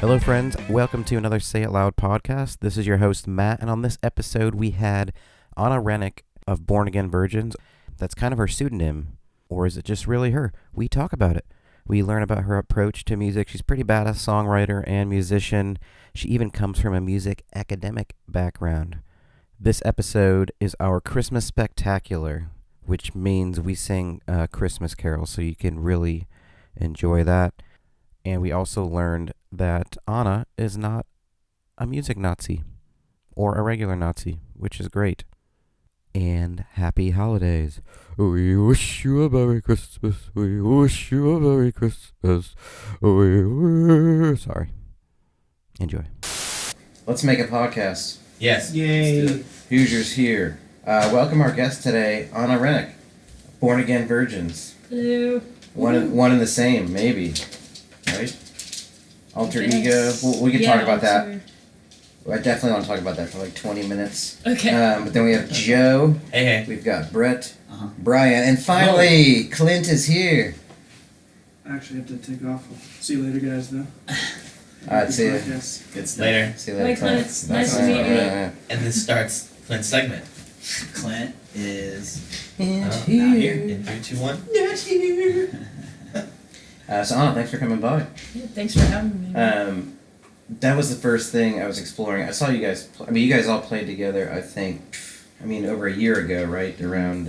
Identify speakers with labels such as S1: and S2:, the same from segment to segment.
S1: Hello friends, welcome to another Say It Loud podcast. This is your host Matt, and on this episode we had Anna Roenigk of Born Again Virgins. That's kind of her pseudonym, or is it just really her? We talk about it. We learn about her approach to music. She's a pretty badass songwriter and musician. She even comes from a music academic background. This episode is our Christmas Spectacular, which means we sing Christmas carols, so you can really enjoy that. And we also learned that Anna is not a music Nazi or a regular Nazi, which is great. And happy holidays. We wish you a Merry Christmas. We wish you a Merry Christmas. Sorry. Enjoy. Let's make a podcast.
S2: Yes.
S3: Yay.
S1: Hoosiers here. Welcome our guest today, Anna Roenigk, Born Again Virgins.
S3: Hello.
S1: One and the same, maybe. Right? Alter ego. We can talk about that. I definitely want to talk about that for like 20 minutes.
S3: Okay.
S1: But then we have Joe.
S2: Hey.
S1: We've got Brett, Brian, and finally, Clint is here.
S3: I actually have to take off. See you later, guys, though.
S1: Alright, see you.
S2: Good stuff. Later.
S1: See you later,
S3: Bye, Clint. It's nice to meet you.
S1: Yeah.
S2: And this starts Clint's segment.
S4: Clint is
S1: And
S4: not
S1: here.
S4: here.
S2: In 3, 2, 1.
S1: Not here. So Anna, thanks for coming by.
S3: Yeah, thanks for having me.
S1: That was the first thing I was exploring. I saw you guys. You guys all played together. I think. Over a year ago, right around.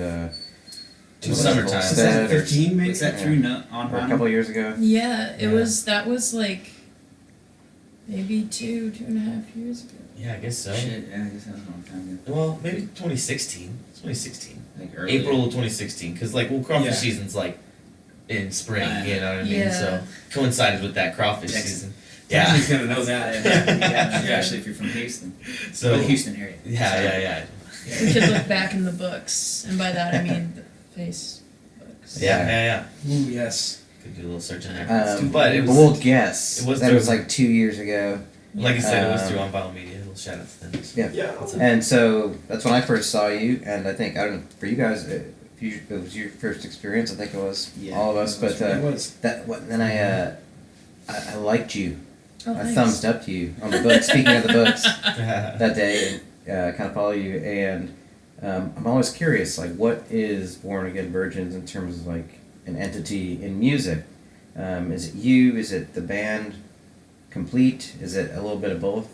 S2: Summertime.
S3: Was that 15 maybe?
S4: Was that
S1: Yeah.
S4: through on
S1: Or a couple of years ago.
S3: Yeah,
S2: Yeah.
S3: that was like maybe 2.5 years ago.
S2: Yeah, I guess so.
S4: Shit, yeah, I guess that was a long time ago.
S2: Well, maybe 2016. It's 2016.
S4: Like early.
S2: April of 2016. Because, crawfish
S3: Yeah.
S2: season's, in spring,
S4: Yeah.
S2: you know what I mean?
S3: Yeah.
S2: So, coincided with that crawfish
S4: Texas.
S2: season.
S4: He's
S2: Yeah.
S4: gonna know that. Yeah, especially if you're from Houston.
S2: So,
S4: Or the Houston area.
S2: yeah.
S3: We could look back in the books, and by that I mean the Facebooks.
S2: Yeah.
S3: Ooh, yes.
S2: Could do a little search in there.
S1: But
S2: But it was,
S1: we'll guess
S2: it was
S1: that
S2: through-
S1: was like 2 years ago.
S2: like I said, it was through
S1: Um,
S2: On Vinyl Media. A little shout out to them.
S1: Yeah.
S2: What's up?
S1: And so that's when I first saw you, and I think for you guys, it was your first experience. I think it was
S4: Yeah,
S1: all of us.
S4: it was
S1: But
S3: It was.
S1: then I liked you.
S3: Oh,
S1: I
S3: thanks.
S1: thumbs up to you on the book. Speaking of the books, that day, and kind of follow you. And I'm always curious, what is Born Again Virgins in terms of an entity in music? Is it you? Is it the band complete? Is it a little bit of both?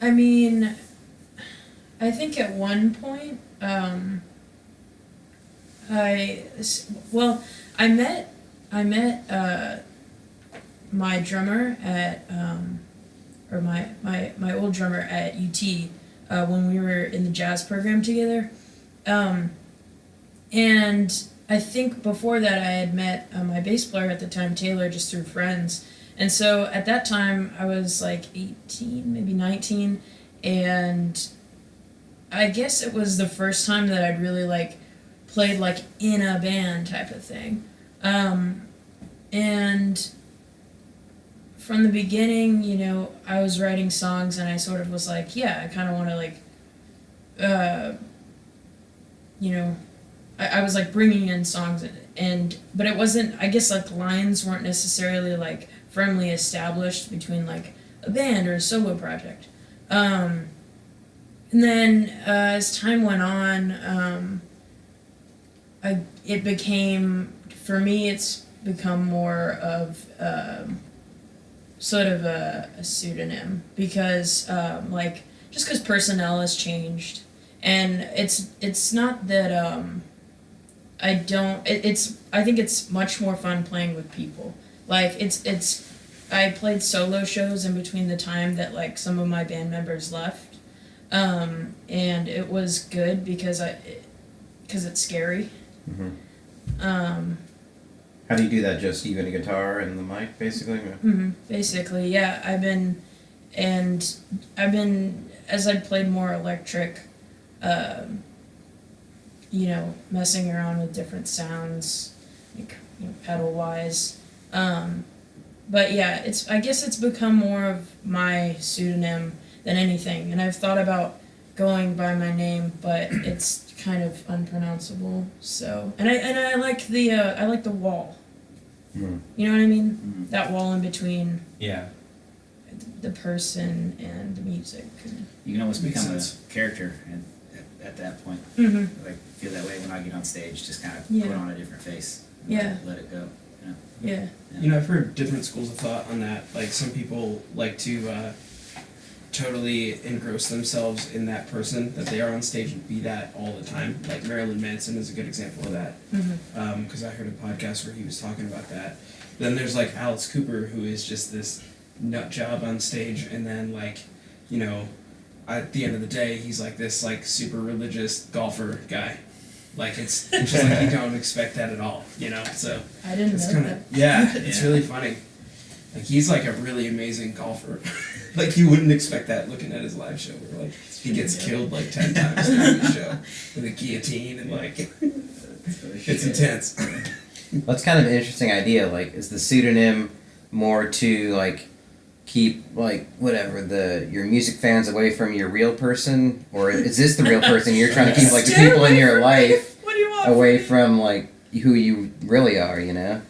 S3: I mean, I think at one point, I met my drummer at, or my old drummer at UT, when we were in the jazz program together. And I think before that I had met my bass player at the time, Taylor, just through friends. And so at that time I was 18, maybe 19, and I guess it was the first time that I'd really played in a band type of thing. And from the beginning, I was writing songs and I sort of was I kind of want to I was bringing in songs but it wasn't, I guess lines weren't necessarily firmly established between a band or a solo project. And then as time went on, it became, for me, it's become more of sort of a pseudonym because just because personnel has changed, and it's not that I think it's much more fun playing with people. I played solo shows in between the time that some of my band members left, and it was good because it's scary.
S1: Mm-hmm. How do you do that? Just you and a guitar and the mic, basically?
S3: Mm-hmm. Basically, yeah. I've been, as I've played more electric, messing around with different sounds, pedal-wise. But yeah, I guess it's become more of my pseudonym than anything, and I've thought about going by my name, but it's kind of unpronounceable. So, and I like the wall.
S1: Mm.
S3: You know what I mean?
S4: Mhm.
S3: That wall in between.
S2: Yeah.
S3: the person and the music.
S4: You can almost
S5: Makes
S4: become a
S5: sense.
S4: character at that point.
S3: Mm-hmm.
S4: Like feel that way when I get on stage, just kind of
S3: Yeah.
S4: put on a different face. And
S3: Yeah.
S4: Let it go.
S3: Yeah.
S5: You know, I've heard different schools of thought on that. Like some people like to totally engross themselves in that person that they are on stage and be that all the time. Like Marilyn Manson is a good example of that.
S3: Mm-hmm.
S5: Because I heard a podcast where he was talking about that. Then there's like Alice Cooper, who is just this nut job on stage, and then like, you know, at the end of the day, he's like this like super religious golfer guy. Like it's just like you don't expect that at all, you know. So
S3: I didn't
S5: it's
S3: know
S5: kind
S3: that.
S5: of it's
S4: Yeah.
S5: really funny. Like he's like a really amazing golfer. Like you wouldn't expect that looking at his live show. Where like he gets killed like 10 times during the show with a guillotine and like it's intense.
S1: That's kind of an interesting idea. Like, is the pseudonym more to like keep like whatever your music fans away from your real person, or is this the real person you're trying to keep like the
S3: Stay
S1: people in
S3: away
S1: your
S3: from me.
S1: life
S3: What do you want?
S1: away from like who you really are? You know.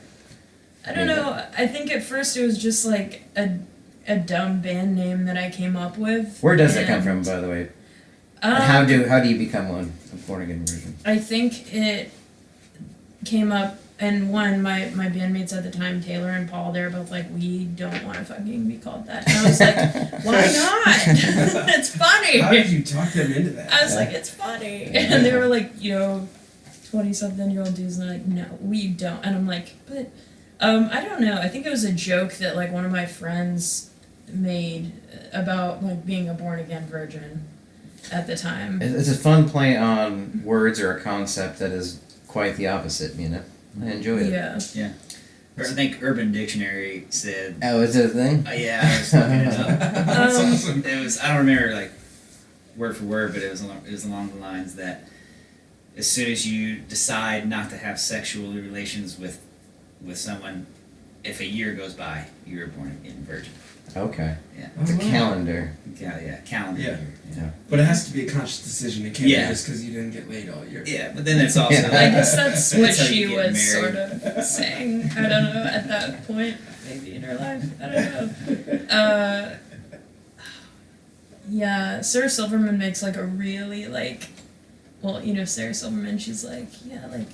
S3: I don't know. I think at first it was just like a dumb band name that I came up with.
S1: Where does it come
S3: and,
S1: from, by the way?
S3: Um,
S1: And how do you become one? A born again version.
S3: I think it came up, and my bandmates at the time, Taylor and Paul, they were both like, we don't want to fucking be called that. And I was like, why not? It's funny.
S5: How did you talk them into that?
S3: I was like, it's funny. And they were like, 20-something-year-old dudes, and they're like, no, we don't. And I'm like, but, I don't know. I think it was a joke that, like, one of my friends made about, like, being a born-again virgin at the time.
S1: It's a fun play on words or a concept that is quite the opposite, you know? I enjoy it.
S3: Yeah.
S4: Or I think Urban Dictionary said.
S1: Oh, is it a thing?
S4: Yeah, I was looking it up.
S5: That's awesome.
S4: It was, I don't remember like word for word, but it was along the lines that as soon as you decide not to have sexual relations with someone, if a year goes by, you're a born again virgin.
S1: Okay.
S4: Yeah.
S1: It's a
S5: Oh, wow.
S1: calendar.
S4: Yeah, calendar
S5: Yeah.
S4: year.
S1: Yeah.
S5: But it has to be a conscious decision. It can't
S4: Yeah.
S5: be just because you didn't get laid all year.
S4: Yeah, but then it's also.
S1: Yeah.
S3: I guess that's what
S4: That's how
S3: she
S4: you get
S3: was
S4: married.
S3: sort of saying. I don't know, at that point, maybe in her life. I don't know. Yeah, Sarah Silverman makes like a really like, well, Sarah Silverman, she's like, yeah, like,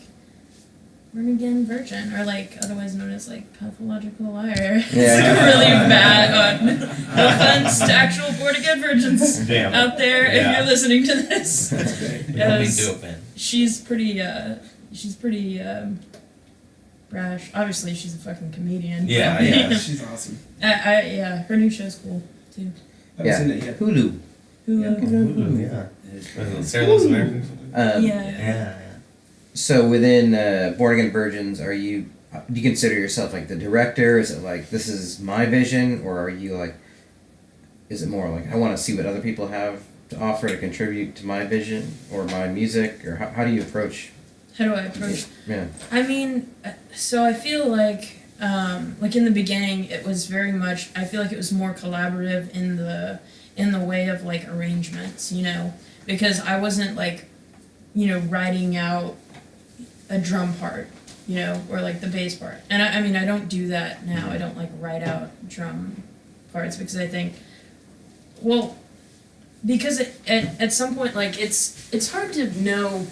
S3: born again virgin, or like otherwise known as like pathological liar. It's
S1: Yeah.
S3: like really bad on, no offense to actual born again virgins
S2: Damn.
S3: out there if
S2: Yeah.
S3: you're listening to this.
S5: That's great.
S2: We don't mean
S3: Yes.
S2: to offend.
S3: She's pretty brash. Obviously, she's a fucking comedian.
S2: Yeah,
S3: but-
S2: yeah.
S5: She's awesome.
S3: yeah, her new show's cool too.
S5: I haven't seen it yet.
S1: Hulu.
S2: Hulu, yeah.
S4: It's-
S2: Was it Sarah Loves America?
S3: Yeah.
S2: Yeah.
S1: So within Born Again Virgins, do you consider yourself like the director? Is it like, this is my vision? Or are you like, is it more like, I want to see what other people have to offer to contribute to my vision or my music? Or how do you approach?
S3: How do I approach?
S1: Yeah.
S3: I mean, so I feel like in the beginning, it was very much. I feel like it was more collaborative in the way of like arrangements, because I wasn't like, writing out a drum part, or like the bass part. And I mean, I don't do that now. I don't like write out drum parts because I think, well, because at some point, like it's hard to know,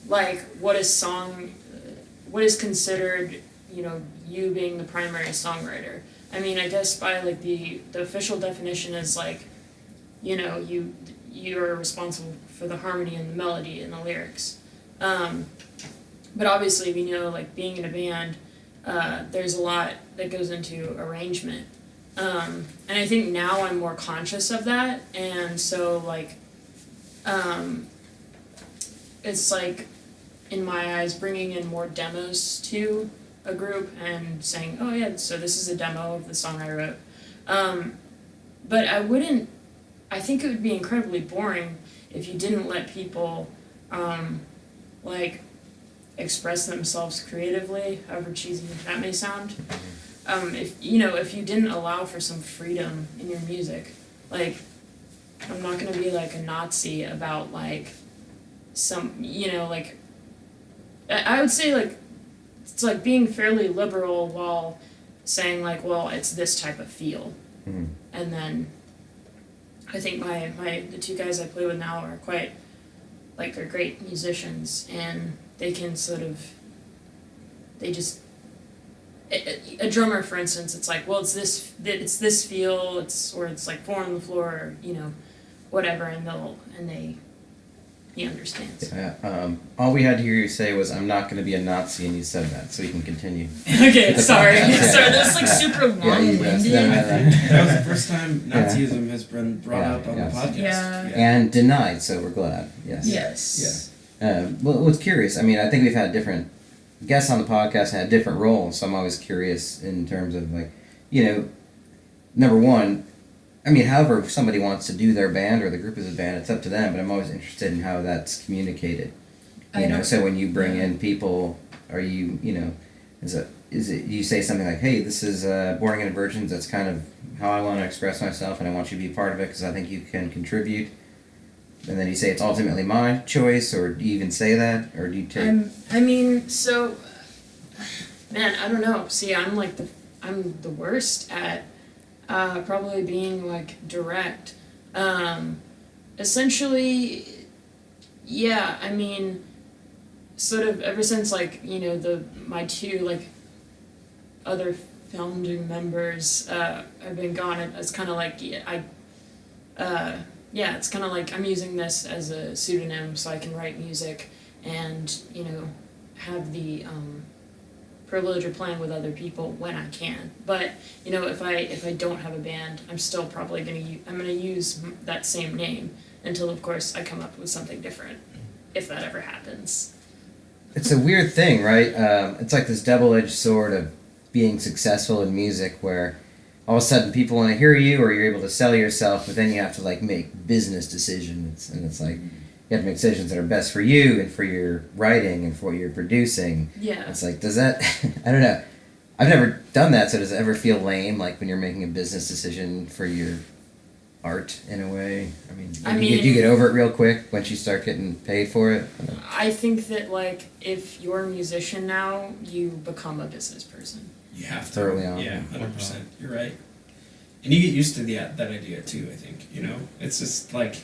S3: like what is considered, you being the primary songwriter. I mean, I guess by like the official definition is like, you're responsible for the harmony and the melody and the lyrics. But obviously we know, like, being in a band, there's a lot that goes into arrangement. And I think now I'm more conscious of that, and so, like, it's like, in my eyes, bringing in more demos to a group and saying, oh yeah, so this is a demo of the song I wrote. But I think it would be incredibly boring if you didn't let people, like, express themselves creatively, however cheesy that may sound. If you didn't allow for some freedom in your music, like, I'm not gonna be like a Nazi about like some, like, I would say like, it's like being fairly liberal while saying like, well, it's this type of feel. And then I think the two guys I play with now are quite, like, they're great musicians, and they can sort of, they just, a drummer, for instance, it's like, well, it's this feel, or it's like 4 on the floor, or, you know, whatever, and he understands.
S1: Yeah, all we had to hear you say was, "I'm not going to be a Nazi," and you said that, so you can continue.
S3: Okay, sorry.
S1: Yeah.
S3: Sorry, that's like super long-winded.
S5: That was the first time Nazism has been brought up on the podcast.
S3: Yeah.
S1: And denied, so we're glad. Yes.
S3: Yes.
S1: Well, what's curious, I mean, I think we've had different guests on the podcast had different roles, so I'm always curious in terms of, like, you know, number one, I mean, however if somebody wants to do their band or the group as a band, it's up to them, but I'm always interested in how that's communicated. You know, so when you bring in people, are you, you know, is it you say something like, hey, this is Born Again Virgins, that's kind of how I want to express myself, and I want you to be part of it because I think you can contribute. And then you say it's ultimately my choice, or do you even say that, or do you take?
S3: I mean, so, man, I don't know. See, I'm the worst at probably being, like, direct. Essentially, yeah, I mean, sort of ever since, like, you know, my two, like, other founding members have been gone, it's kind of like, it's kind of like I'm using this as a pseudonym so I can write music and, you know, have the privilege of playing with other people when I can. But, you know, if I don't have a band, I'm still probably gonna use that same name until, of course, I come up with something different, if that ever happens.
S1: It's a weird thing, right? It's like this double-edged sword of being successful in music, where all of a sudden people want to hear you, or you're able to sell yourself, but then you have to, like, make business decisions, and it's like you have to make decisions that are best for you and for your writing and for what you're producing.
S3: Yeah.
S1: It's like, does that? I don't know. I've never done that, so does it ever feel lame, like when you're making a business decision for your art in a way? I mean, you get over it real quick once you start getting paid for it.
S3: I think that, like, if you're a musician now, you become a business person.
S5: You have to.
S1: Early on.
S5: Yeah, 100%. You're right. And you get used to that idea too, I think, you know? It's just like,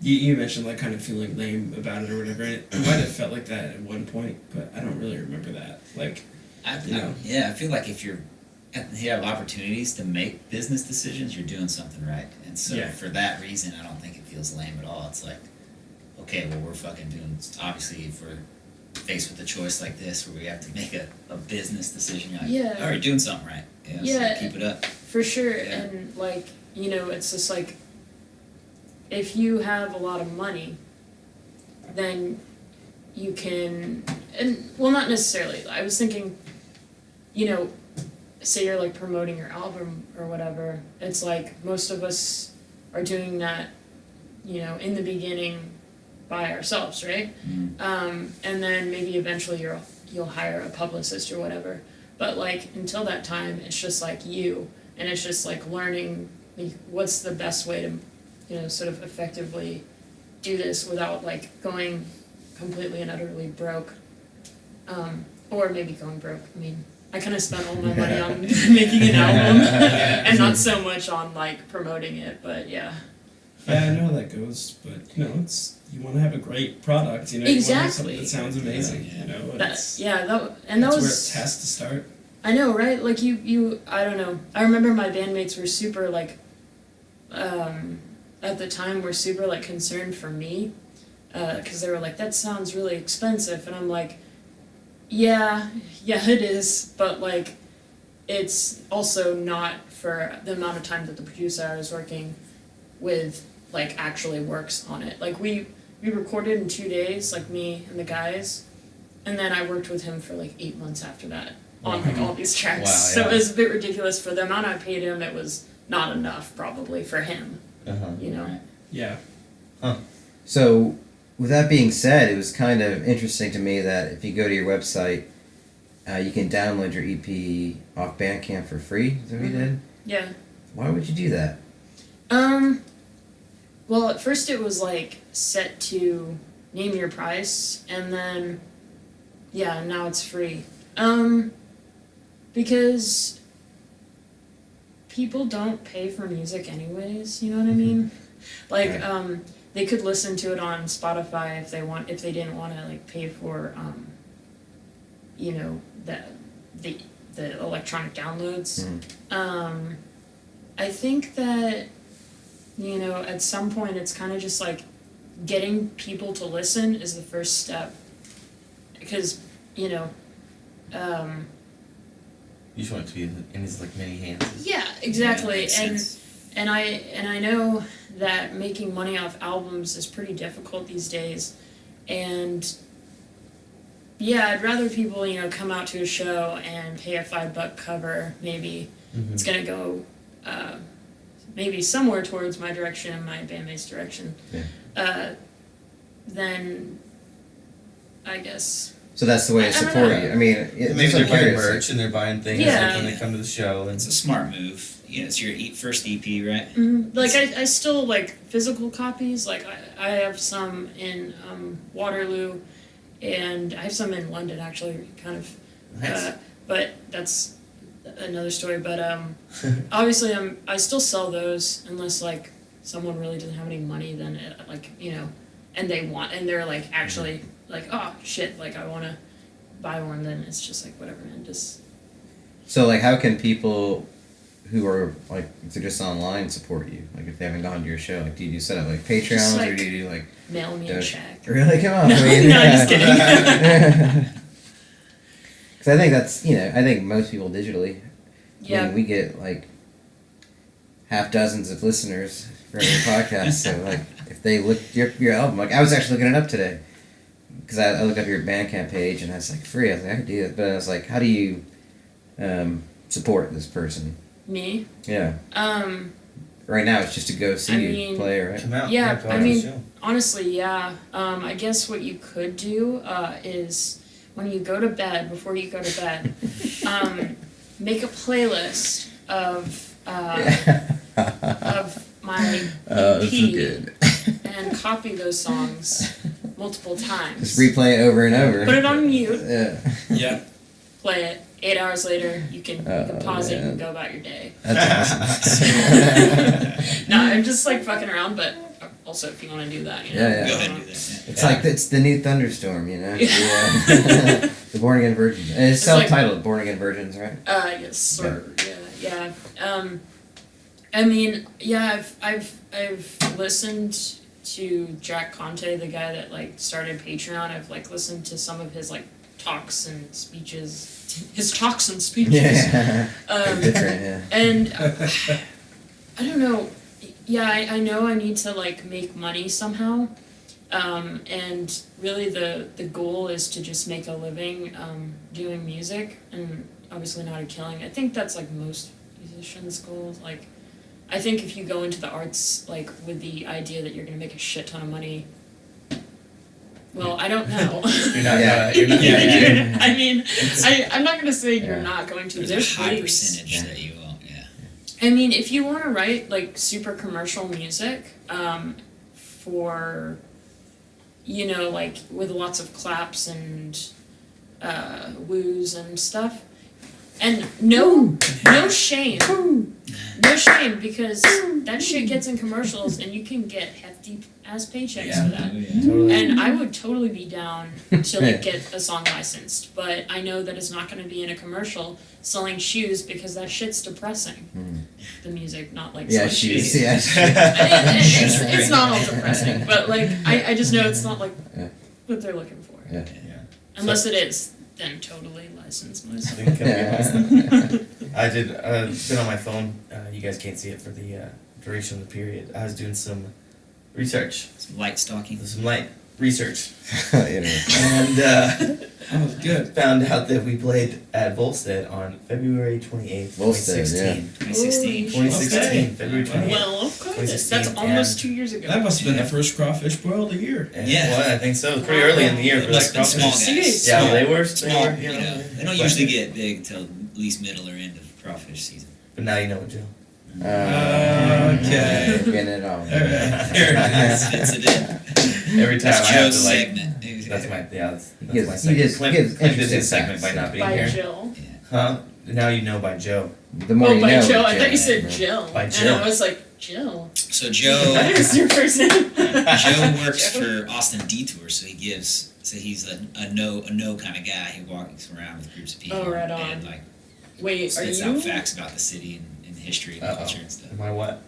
S5: you mentioned, like, kind of feeling lame about it or whatever, and it might have felt like that at one point, but I don't really remember that. Like,
S4: I feel like if you have opportunities to make business decisions, you're doing something right. And so for that reason, I don't think it feels lame at all. It's like, okay, well, we're fucking doing, obviously, if we're faced with a choice like this where we have to make a business decision, you're like, oh, you're doing something right. So keep it up.
S3: For sure. Yeah. And, like, you know, it's just like, if you have a lot of money, then you can, and, well, not necessarily. I was thinking, you know, say you're, like, promoting your album or whatever, it's like most of us are doing that, you know, in the beginning by ourselves, right?
S4: Mm-hmm.
S3: And then maybe eventually you'll hire a publicist or whatever. But, like, until that time, it's just, like, you, and it's just, like, learning, like, what's the best way to, you know, sort of effectively do this without, like, going completely and utterly broke, or maybe going broke. I mean, I kind of spent all my money on making an album, and not so much on, like, promoting it, but yeah.
S5: Yeah, I know how that goes, but, you know, you want to have a great product, you know,
S3: Exactly.
S5: You want to have something that sounds amazing, you know.
S3: That's where it
S5: has to start.
S3: I know, right? Like, you I don't know. I remember my bandmates were super, like, at the time were super, like, concerned for me, because they were like, that sounds really expensive, and I'm like, yeah, it is, but, like, it's also not for the amount of time that the producer I was working with, like, actually works on it. Like, we recorded in 2 days, like, me and the guys, and then I worked with him for, like, 8 months after that on, like, all these tracks.
S4: Wow,
S3: So
S4: yeah.
S3: it was a bit ridiculous. For the amount I paid him, it was not enough, probably, for him, you know?
S4: Right.
S5: Yeah.
S1: So, with that being said, it was kind of interesting to me that if you go to your website, you can download your EP off Bandcamp for free. Is that what you did?
S3: Yeah.
S1: Why would you do that?
S3: Well, at first it was, like, set to name your price, and then, now it's free. Because people don't pay for music anyways, you know what I mean? Like, they could listen to it on Spotify if they didn't want to, like, pay for, you know, the electronic downloads. I think that, you know, at some point it's kind of just like getting people to listen is the first step. Because, you know,
S2: You just want it to be in his like many hands.
S3: yeah, exactly.
S4: Yeah, makes sense.
S3: And I know that making money off albums is pretty difficult these days. And yeah, I'd rather people, you know, come out to a show and pay a $5 cover, maybe. It's gonna go maybe somewhere towards my direction, my bandmate's direction. Then I guess.
S1: So that's the way to
S3: I don't
S1: support
S3: know.
S1: you. I mean,
S2: Maybe they're buying merch and they're buying things
S3: Yeah.
S2: when they come to the show. And
S4: It's a smart move. You know, it's your first EP, right?
S3: Like I still like physical copies. Like I have some in Waterloo, and I have some in London actually, kind of.
S2: Nice.
S3: But that's another story. But obviously I still sell those unless like someone really doesn't have any money. Then like, you know, and they're like actually like, oh shit, like I want to buy one. Then it's just like whatever, man. Just
S1: So, like, how can people who are, like, if they're just online support you? Like, if they haven't gone to your show, like, do you set up, like, Patreons,
S3: Just,
S1: or
S3: like,
S1: do you do, like...
S3: mail me a check.
S1: Really? Come on.
S3: No,
S1: I mean,
S3: no, just kidding.
S1: Because I think that's, you know, I think most people digitally,
S3: Yeah.
S1: I mean, we get, like, half dozens of listeners for every podcast, so, like, if they look your album, like, I was actually looking it up today, because I looked up your Bandcamp page, and I was like, free, I was like, I could do it, but I was like, how do you support this person?
S3: Me?
S1: Yeah. Right now, it's just to go see
S3: I
S1: you
S3: mean,
S1: play, right?
S2: come out.
S3: Yeah,
S2: come
S3: I
S2: out to the
S3: mean-
S2: show.
S3: Honestly, yeah. I guess what you could do is when you go to bed, before you go to bed, make a playlist of my EP and copy those songs multiple times.
S1: Just replay it over and over.
S3: Put it on mute,
S1: Yeah.
S4: Yeah.
S3: play it. 8 hours later, you can pause it
S1: man.
S3: and go about your day.
S1: That's awesome.
S3: No, I'm just like fucking around, but also if you want to do that, you know.
S1: Yeah,
S4: Go
S1: yeah.
S4: ahead and do that.
S1: It's like, it's the new thunderstorm, you know?
S3: Yeah.
S1: Yeah. The Born Again Virgins. And it's
S3: It's like-
S1: self-titled, Born Again Virgins, right?
S3: Yes, sort of, yeah. I mean, yeah, I've listened to Jack Conte, the guy that like started Patreon. I've like listened to some of his like talks and speeches. His talks and speeches.
S1: Yeah. Different, yeah.
S3: And I don't know. Yeah, I know I need to like make money somehow. And really the goal is to just make a living doing music, and obviously not a killing. I think that's like most musicians' goals. Like, I think if you go into the arts like with the idea that you're gonna make a shit ton of money, well, I don't know.
S2: You're not.
S1: Yeah.
S2: You're not.
S1: Yeah.
S3: I mean, I'm not gonna say you're
S1: Yeah.
S3: not going to.
S4: There's
S3: There's
S4: a high
S3: ways.
S4: percentage
S1: Yeah.
S4: that you won't. Yeah.
S3: I mean, if you want to write like super commercial music, for, you know, like with lots of claps and woos and stuff, and no shame, because that shit gets in commercials and you can get hefty ass paychecks for that.
S2: Totally.
S3: And I would totally be down to like get a song licensed, but I know that it's not going to be in a commercial selling shoes because that shit's depressing. The music, not like
S1: Yeah,
S3: selling
S1: she's,
S3: shoes.
S1: yeah.
S3: It's not all depressing, but like I just know it's not like
S1: Yeah.
S3: what they're looking for.
S1: Yeah.
S3: Unless it is, then totally license
S2: I
S3: myself.
S2: think I did. Been on my phone. You guys can't see it for the duration of the period. I was doing some research,
S4: Some light stalking.
S2: some light research,
S1: You know.
S2: and that was good. Found out that we played at Volstead on February 28th,
S1: Volstead,
S2: 2016.
S4: 2016.
S2: 2016,
S6: Okay.
S2: February 28th.
S3: Well, okay,
S2: 2016,
S3: that's almost
S2: and-
S3: 2 years ago.
S6: That must have been the first crawfish boil of the year.
S2: And,
S4: Yeah.
S2: well, I think so. It was pretty early in the year
S4: It
S2: for
S4: must
S2: that
S4: have been
S2: crawfish.
S4: small guys.
S2: Yeah,
S4: Small.
S2: they were.
S4: Small,
S2: They were.
S4: you know, they don't
S2: But-
S4: usually get big until at least middle or end of crawfish season.
S2: But now you know, Joe.
S6: Okay.
S1: Getting it all.
S6: There
S4: There it is. Fits it in.
S2: Every time
S4: That's
S2: I have
S4: Joe's
S2: to like.
S4: segment.
S2: That's my that's
S1: Gives-
S2: my
S1: he
S2: segment.
S1: gives-
S2: Clint,
S1: gives
S2: Clint did
S1: interesting
S2: his segment by
S1: facts,
S2: not being
S3: By
S2: here.
S3: Jill.
S2: Huh? Now you know by Joe.
S7: The more
S3: Oh,
S7: you
S3: by
S7: know.
S3: Joe.
S7: with
S3: I thought you said
S7: yeah.
S3: Jill.
S2: By
S3: And
S2: Jill.
S3: I was like, Jill.
S4: So
S3: I
S4: Joe
S3: thought it was your first name.
S4: Joe works for Austin Detour, so he's a no kind of guy. He walks around with groups of people
S3: Oh, right on.
S4: and like
S3: Wait, are
S4: spits
S3: you?
S4: out facts about the city and history and culture and stuff.
S2: Am I what?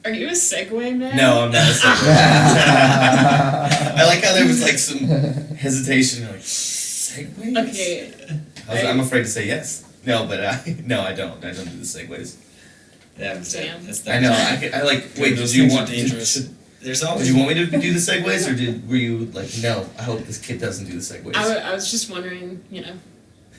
S3: Are you a Segway man?
S2: No, I'm not a Segway. I like how there was like some hesitation. Like Segways.
S3: Okay.
S2: I'm afraid to say yes. No, but no, I don't. I don't do the Segways.
S4: That was
S3: Damn.
S4: it. That's
S2: I know. I like. Wait,
S6: Those
S2: did you
S6: things are
S2: want?
S6: dangerous.
S4: There's
S2: Did
S4: always
S2: you want me to do the Segways, or were you like, no? I hope this kid doesn't do the Segways.
S3: I was just wondering, you know.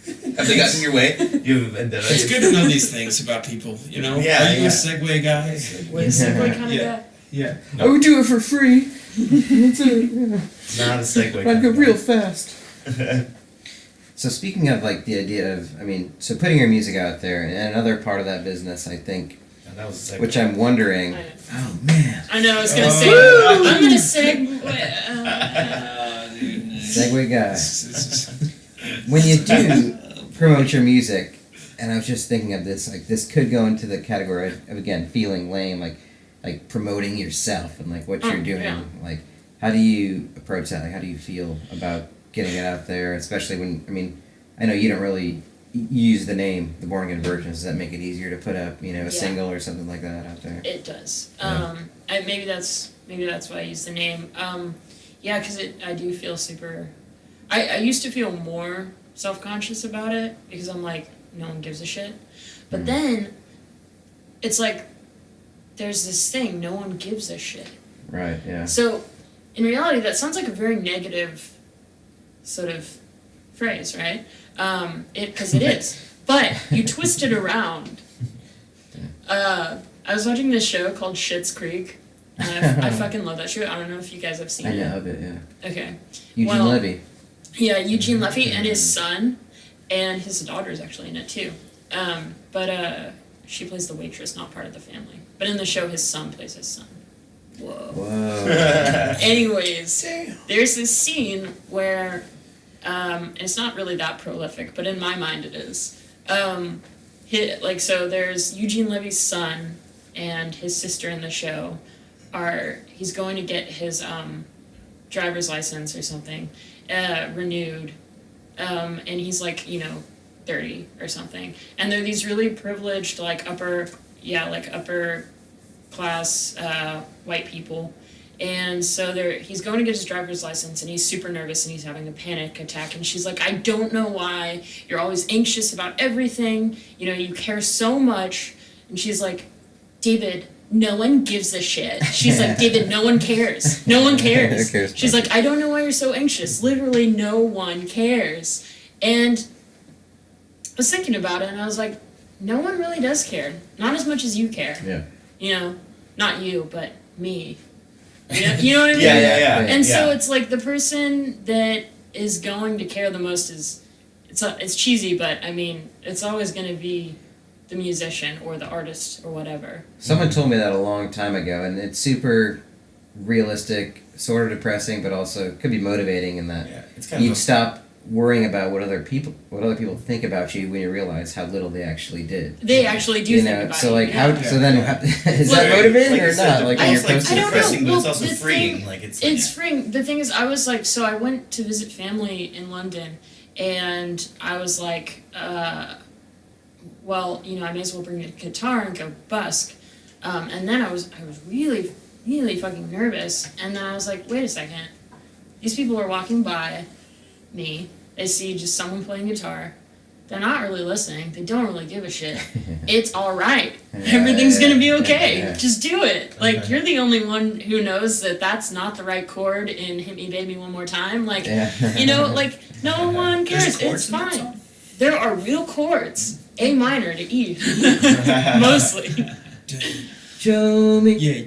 S2: Have they gotten in your way? You have a vendetta.
S6: It's good to know these things about people, you know?
S2: Yeah,
S6: Are you
S2: yeah.
S6: a Segway guy?
S3: Wait, Segway kind of
S6: Yeah.
S3: guy?
S6: Yeah.
S7: I would do it for free. It's
S2: Not a Segway.
S7: I'd go
S2: kind of
S7: real
S2: guy.
S7: fast. So speaking of like the idea of, I mean, so putting your music out there, and another part of that business, I think,
S2: No, that was a Segway.
S7: which I'm wondering.
S3: I know.
S7: Oh man.
S3: I know, I was gonna say,
S6: Oh.
S3: I'm gonna Segway.
S4: dude, nice.
S7: Segway guy.
S6: This is-
S7: When you do promote your music, and I was just thinking of this, like this could go into the category of again feeling lame, like promoting yourself and like what
S3: Oh,
S7: you're doing.
S3: yeah.
S7: Like, how do you approach that? Like, how do you feel about getting it out there, especially when I know you don't really use the name the Born Again Virgins. Does that make it easier to put up, a
S3: Yeah.
S7: single or something like that out there?
S3: It does.
S7: Yeah.
S3: Maybe that's why I use the name. Yeah, because I do feel super. I used to feel more self-conscious about it because I'm like, no one gives a shit. But
S7: Mm.
S3: then it's like there's this thing, no one gives a shit.
S7: Right. Yeah.
S3: So in reality, that sounds like a very negative sort of phrase, right? Because it is. But you twist it around. I was watching this show called Schitt's Creek. And I fucking love that show. I don't know if you guys have seen
S7: I
S3: it.
S7: know of it. Yeah.
S3: Okay.
S7: Eugene
S3: Well,
S7: Levy.
S3: Yeah, Eugene Levy and his son, and his daughter's actually in it too. But she plays the waitress, not part of the family. But in the show, his son plays his son. Whoa.
S7: Whoa.
S3: Anyways,
S2: Damn.
S3: there's this scene where it's not really that prolific, but in my mind it is. So there's Eugene Levy's son and his sister in the show he's going to get his driver's license or something renewed, and he's like 30 or something, and they're these really privileged upper class white people. And so he's going to get his driver's license, and he's super nervous, and he's having a panic attack. And she's like, I don't know why. You're always anxious about everything. You care so much. And she's like, David, no one gives a shit. She's like, David, no one cares. No one cares.
S7: Who cares
S3: She's
S7: about
S3: like, I don't know why you're so anxious. Literally, no one cares. And I was thinking about it, and I was like, no one really does care. Not as much as you care.
S7: Yeah.
S3: Not you, but me. You know what I mean?
S2: Yeah.
S3: And so it's like the person that is going to care the most it's cheesy, but I mean, it's always going to be the musician or the artist or whatever.
S7: Someone told me that a long time ago, and it's super realistic, sort of depressing, but also could be motivating in that
S2: It's kind
S7: you'd
S2: of
S7: stop worrying about what other people think about you when you realize how little they actually did.
S3: They actually do think about
S7: so
S3: it.
S7: like how
S3: yeah.
S7: so then is
S3: Well,
S7: that motivating
S2: you
S7: or
S2: said,
S7: not? Like
S3: I
S7: when you're
S2: it's like
S7: posting.
S3: I don't know.
S2: depressing, but
S3: Well,
S2: it's also
S3: the
S2: freeing.
S3: thing-
S2: Like it's
S3: freeing. The thing is, I was like, so I went to visit family in London, and I was like, well, I may as well bring a guitar and go busk. And then I was really, really fucking nervous. And then I was like, wait a second. These people are walking by me. They see just someone playing guitar. They're not really listening. They don't really give a shit. It's all right. Everything's gonna be okay.
S7: Yeah.
S3: Just do it. Like, you're the only one who knows that that's not the right chord in Hit Me Baby One More Time. Like, like, no one cares.
S2: chords
S3: It's
S2: in that
S3: fine.
S2: song?
S3: There are real chords. A minor to E. Mostly.
S7: Show me.
S6: Yeah.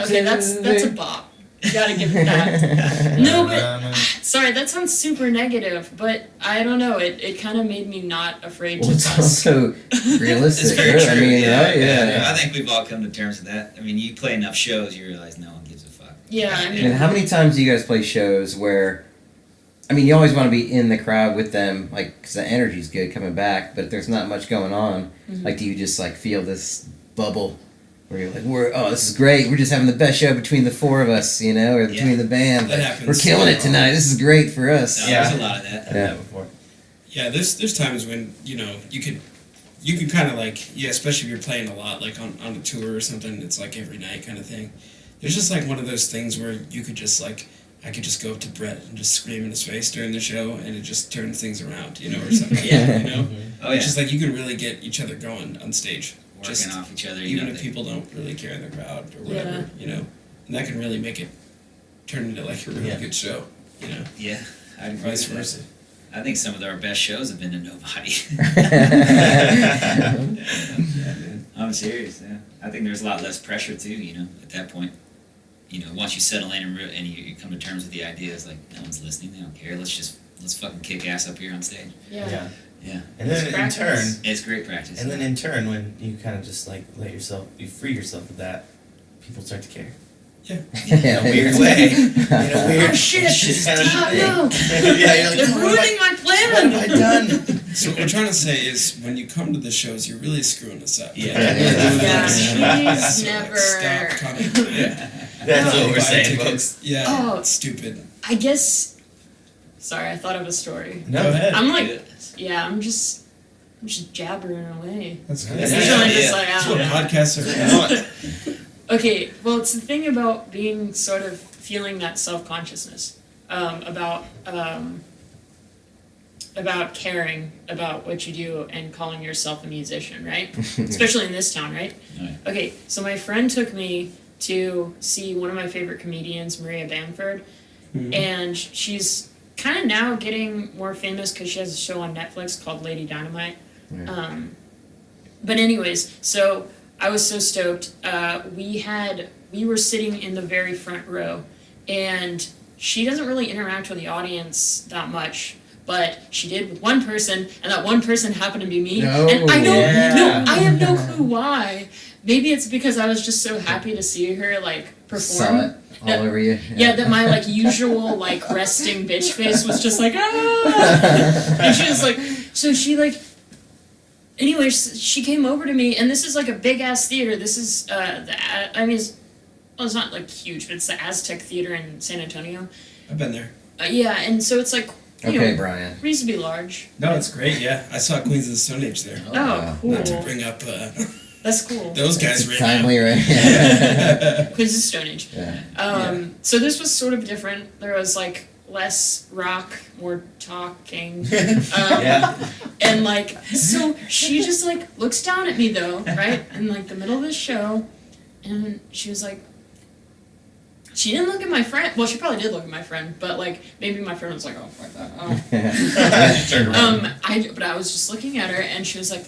S3: Okay, that's a bop. You gotta give it that. No, but sorry, that sounds super negative, but I don't know. It kind of made me not afraid to
S7: Well, it's
S3: bust.
S7: also realistic.
S4: It's very
S7: right?
S4: true.
S7: I mean,
S4: yeah,
S7: right? Yeah.
S4: I think we've all come to terms with that. I mean, you play enough shows, you realize no one gives a fuck.
S3: Yeah, I
S7: And
S3: mean,
S7: how many times do you guys play shows where I mean, you always want to be in the crowd with them, like, because the energy's good coming back. But if there's not much going on, like, do you just like feel this bubble where you're like, this is great. We're just having the best show between the four of us, you know, or between the band.
S6: That
S7: Like,
S6: happens.
S7: we're killing it tonight. This is great for us.
S4: No, there's a lot of that.
S2: I've had that before.
S6: Yeah, there's times when, you know, you could kind of like, yeah, especially if you're playing a lot, like on a tour or something, it's like every night kind of thing. There's just like one of those things where you could just like, I could just go up to Brett and just scream in his face during the show, and it just turns things around, you know, or something.
S4: Yeah.
S6: You know?
S4: Oh, yeah.
S6: It's just like you can really get each other going on stage.
S4: Working
S6: Just
S4: off each other.
S6: even
S4: know,
S6: if people don't really care in the crowd or whatever,
S3: Yeah.
S6: you know. And that can really make it turn into like a really
S2: Yeah.
S6: good show, you know.
S4: Yeah. I agree
S6: Vice
S4: with that.
S6: versa.
S4: I think some of our best shows have been to nobody.
S6: Yeah, man.
S4: I'm serious. Yeah, I think there's a lot less pressure too. You know, at that point, you know, once you settle in and you come to terms with the ideas, like no one's listening, they don't care. Let's fucking kick ass up here on stage.
S3: Yeah.
S4: Yeah,
S2: And then
S3: It's
S2: in
S3: practice.
S2: turn,
S4: it's great practice.
S2: and then in turn, when you kind of just like you free yourself of that, people start to care.
S6: Yeah.
S2: In a weird way. In a weird.
S3: Oh shit!
S2: Stop,
S3: Stop! No!
S2: Yeah, you're like,
S3: They're
S2: "What
S3: ruining my
S2: What
S3: plan.
S2: have I done?
S6: So what we're trying to say is, when you come to the shows, you're really screwing us up.
S4: Yeah.
S3: Yeah,
S6: So,
S3: please never.
S6: Stop coming. Yeah.
S2: That's
S3: No.
S2: what we're
S6: Buy
S2: saying,
S6: tickets.
S2: folks.
S6: Yeah.
S3: Oh.
S6: It's stupid.
S3: I guess. Sorry, I thought of a story.
S2: No,
S6: Go ahead.
S3: I'm like, I'm just jabbering away.
S6: That's good.
S2: Yeah.
S3: Usually I'm just
S2: Yeah.
S3: like,
S6: That's
S3: I
S6: what
S3: don't know.
S6: podcasts are about.
S3: Okay, well, it's the thing about being sort of feeling that self-consciousness about caring about what you do and calling yourself a musician, right? Especially in this town, right?
S4: Right.
S3: Okay, so my friend took me to see one of my favorite comedians, Maria Bamford, and she's kind of now getting more famous because she has a show on Netflix called Lady Dynamite.
S7: Yeah.
S3: But anyways, so I was so stoked. We were sitting in the very front row, and she doesn't really interact with the audience that much, but she did with one person, and that one person happened to be me.
S7: No.
S3: And I don't
S2: Yeah.
S3: know. I have no clue why. Maybe it's because I was just so happy to see her like
S7: Saw
S3: perform.
S7: it all over you.
S3: Yeah, that my like usual like resting bitch face was just like ah, and she was like, so she like. Anyway, she came over to me, and this is like a big ass theater. This is it's not like huge, but it's the Aztec Theater in San Antonio.
S6: I've been there.
S3: Yeah, and so it's like you
S7: Okay,
S3: know,
S7: Brian.
S3: reasonably large.
S6: No, it's great. Yeah, I saw Queens of the Stone Age there.
S3: Oh, cool.
S6: Not to bring up
S3: That's cool.
S6: those guys
S7: It's
S6: right
S7: timely, right?
S3: Quiz of Stone Age.
S7: Yeah.
S3: So this was sort of different. There was like less rock, more talking.
S2: Yeah.
S3: And like, so she just like looks down at me though, right? In like the middle of the show, and she was like, she didn't look at my friend. Well, she probably did look at my friend, but like maybe my friend was like, oh fuck that. Oh.
S2: Turn around.
S3: But I was just looking at her, and she was like,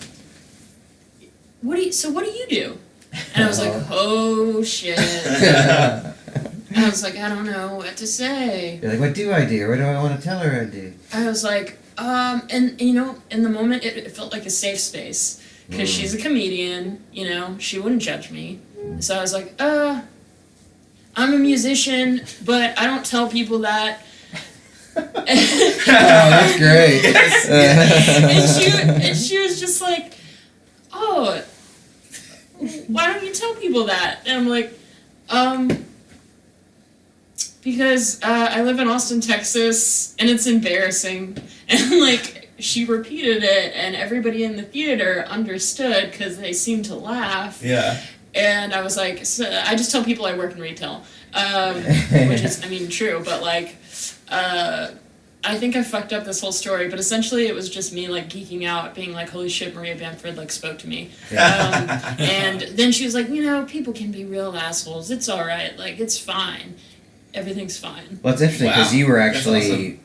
S3: what do you do? And I was like, oh shit. And I was like, I don't know what to say.
S7: You're like, what do I do? What do I want to tell her I do?
S3: I was like, and you know, in the moment, it felt like a safe space because she's a comedian. You know, she wouldn't judge me. So I was like, I'm a musician, but I don't tell people that.
S7: Oh, that's great.
S3: and she was just like, oh, why don't you tell people that? And I'm like, because I live in Austin, Texas, and it's embarrassing. And like, she repeated it, and everybody in the theater understood because they seemed to laugh.
S2: Yeah.
S3: And I was like, so I just tell people I work in retail, which is, I mean, true, but like, I think I fucked up this whole story, but essentially it was just me like geeking out, being like, holy shit, Maria Bamford like spoke to me. And then she was like, you know, people can be real assholes. It's all right. Like, it's fine. Everything's fine.
S7: Well, it's interesting because
S2: Wow.
S7: you were
S2: That's
S7: actually,
S2: awesome.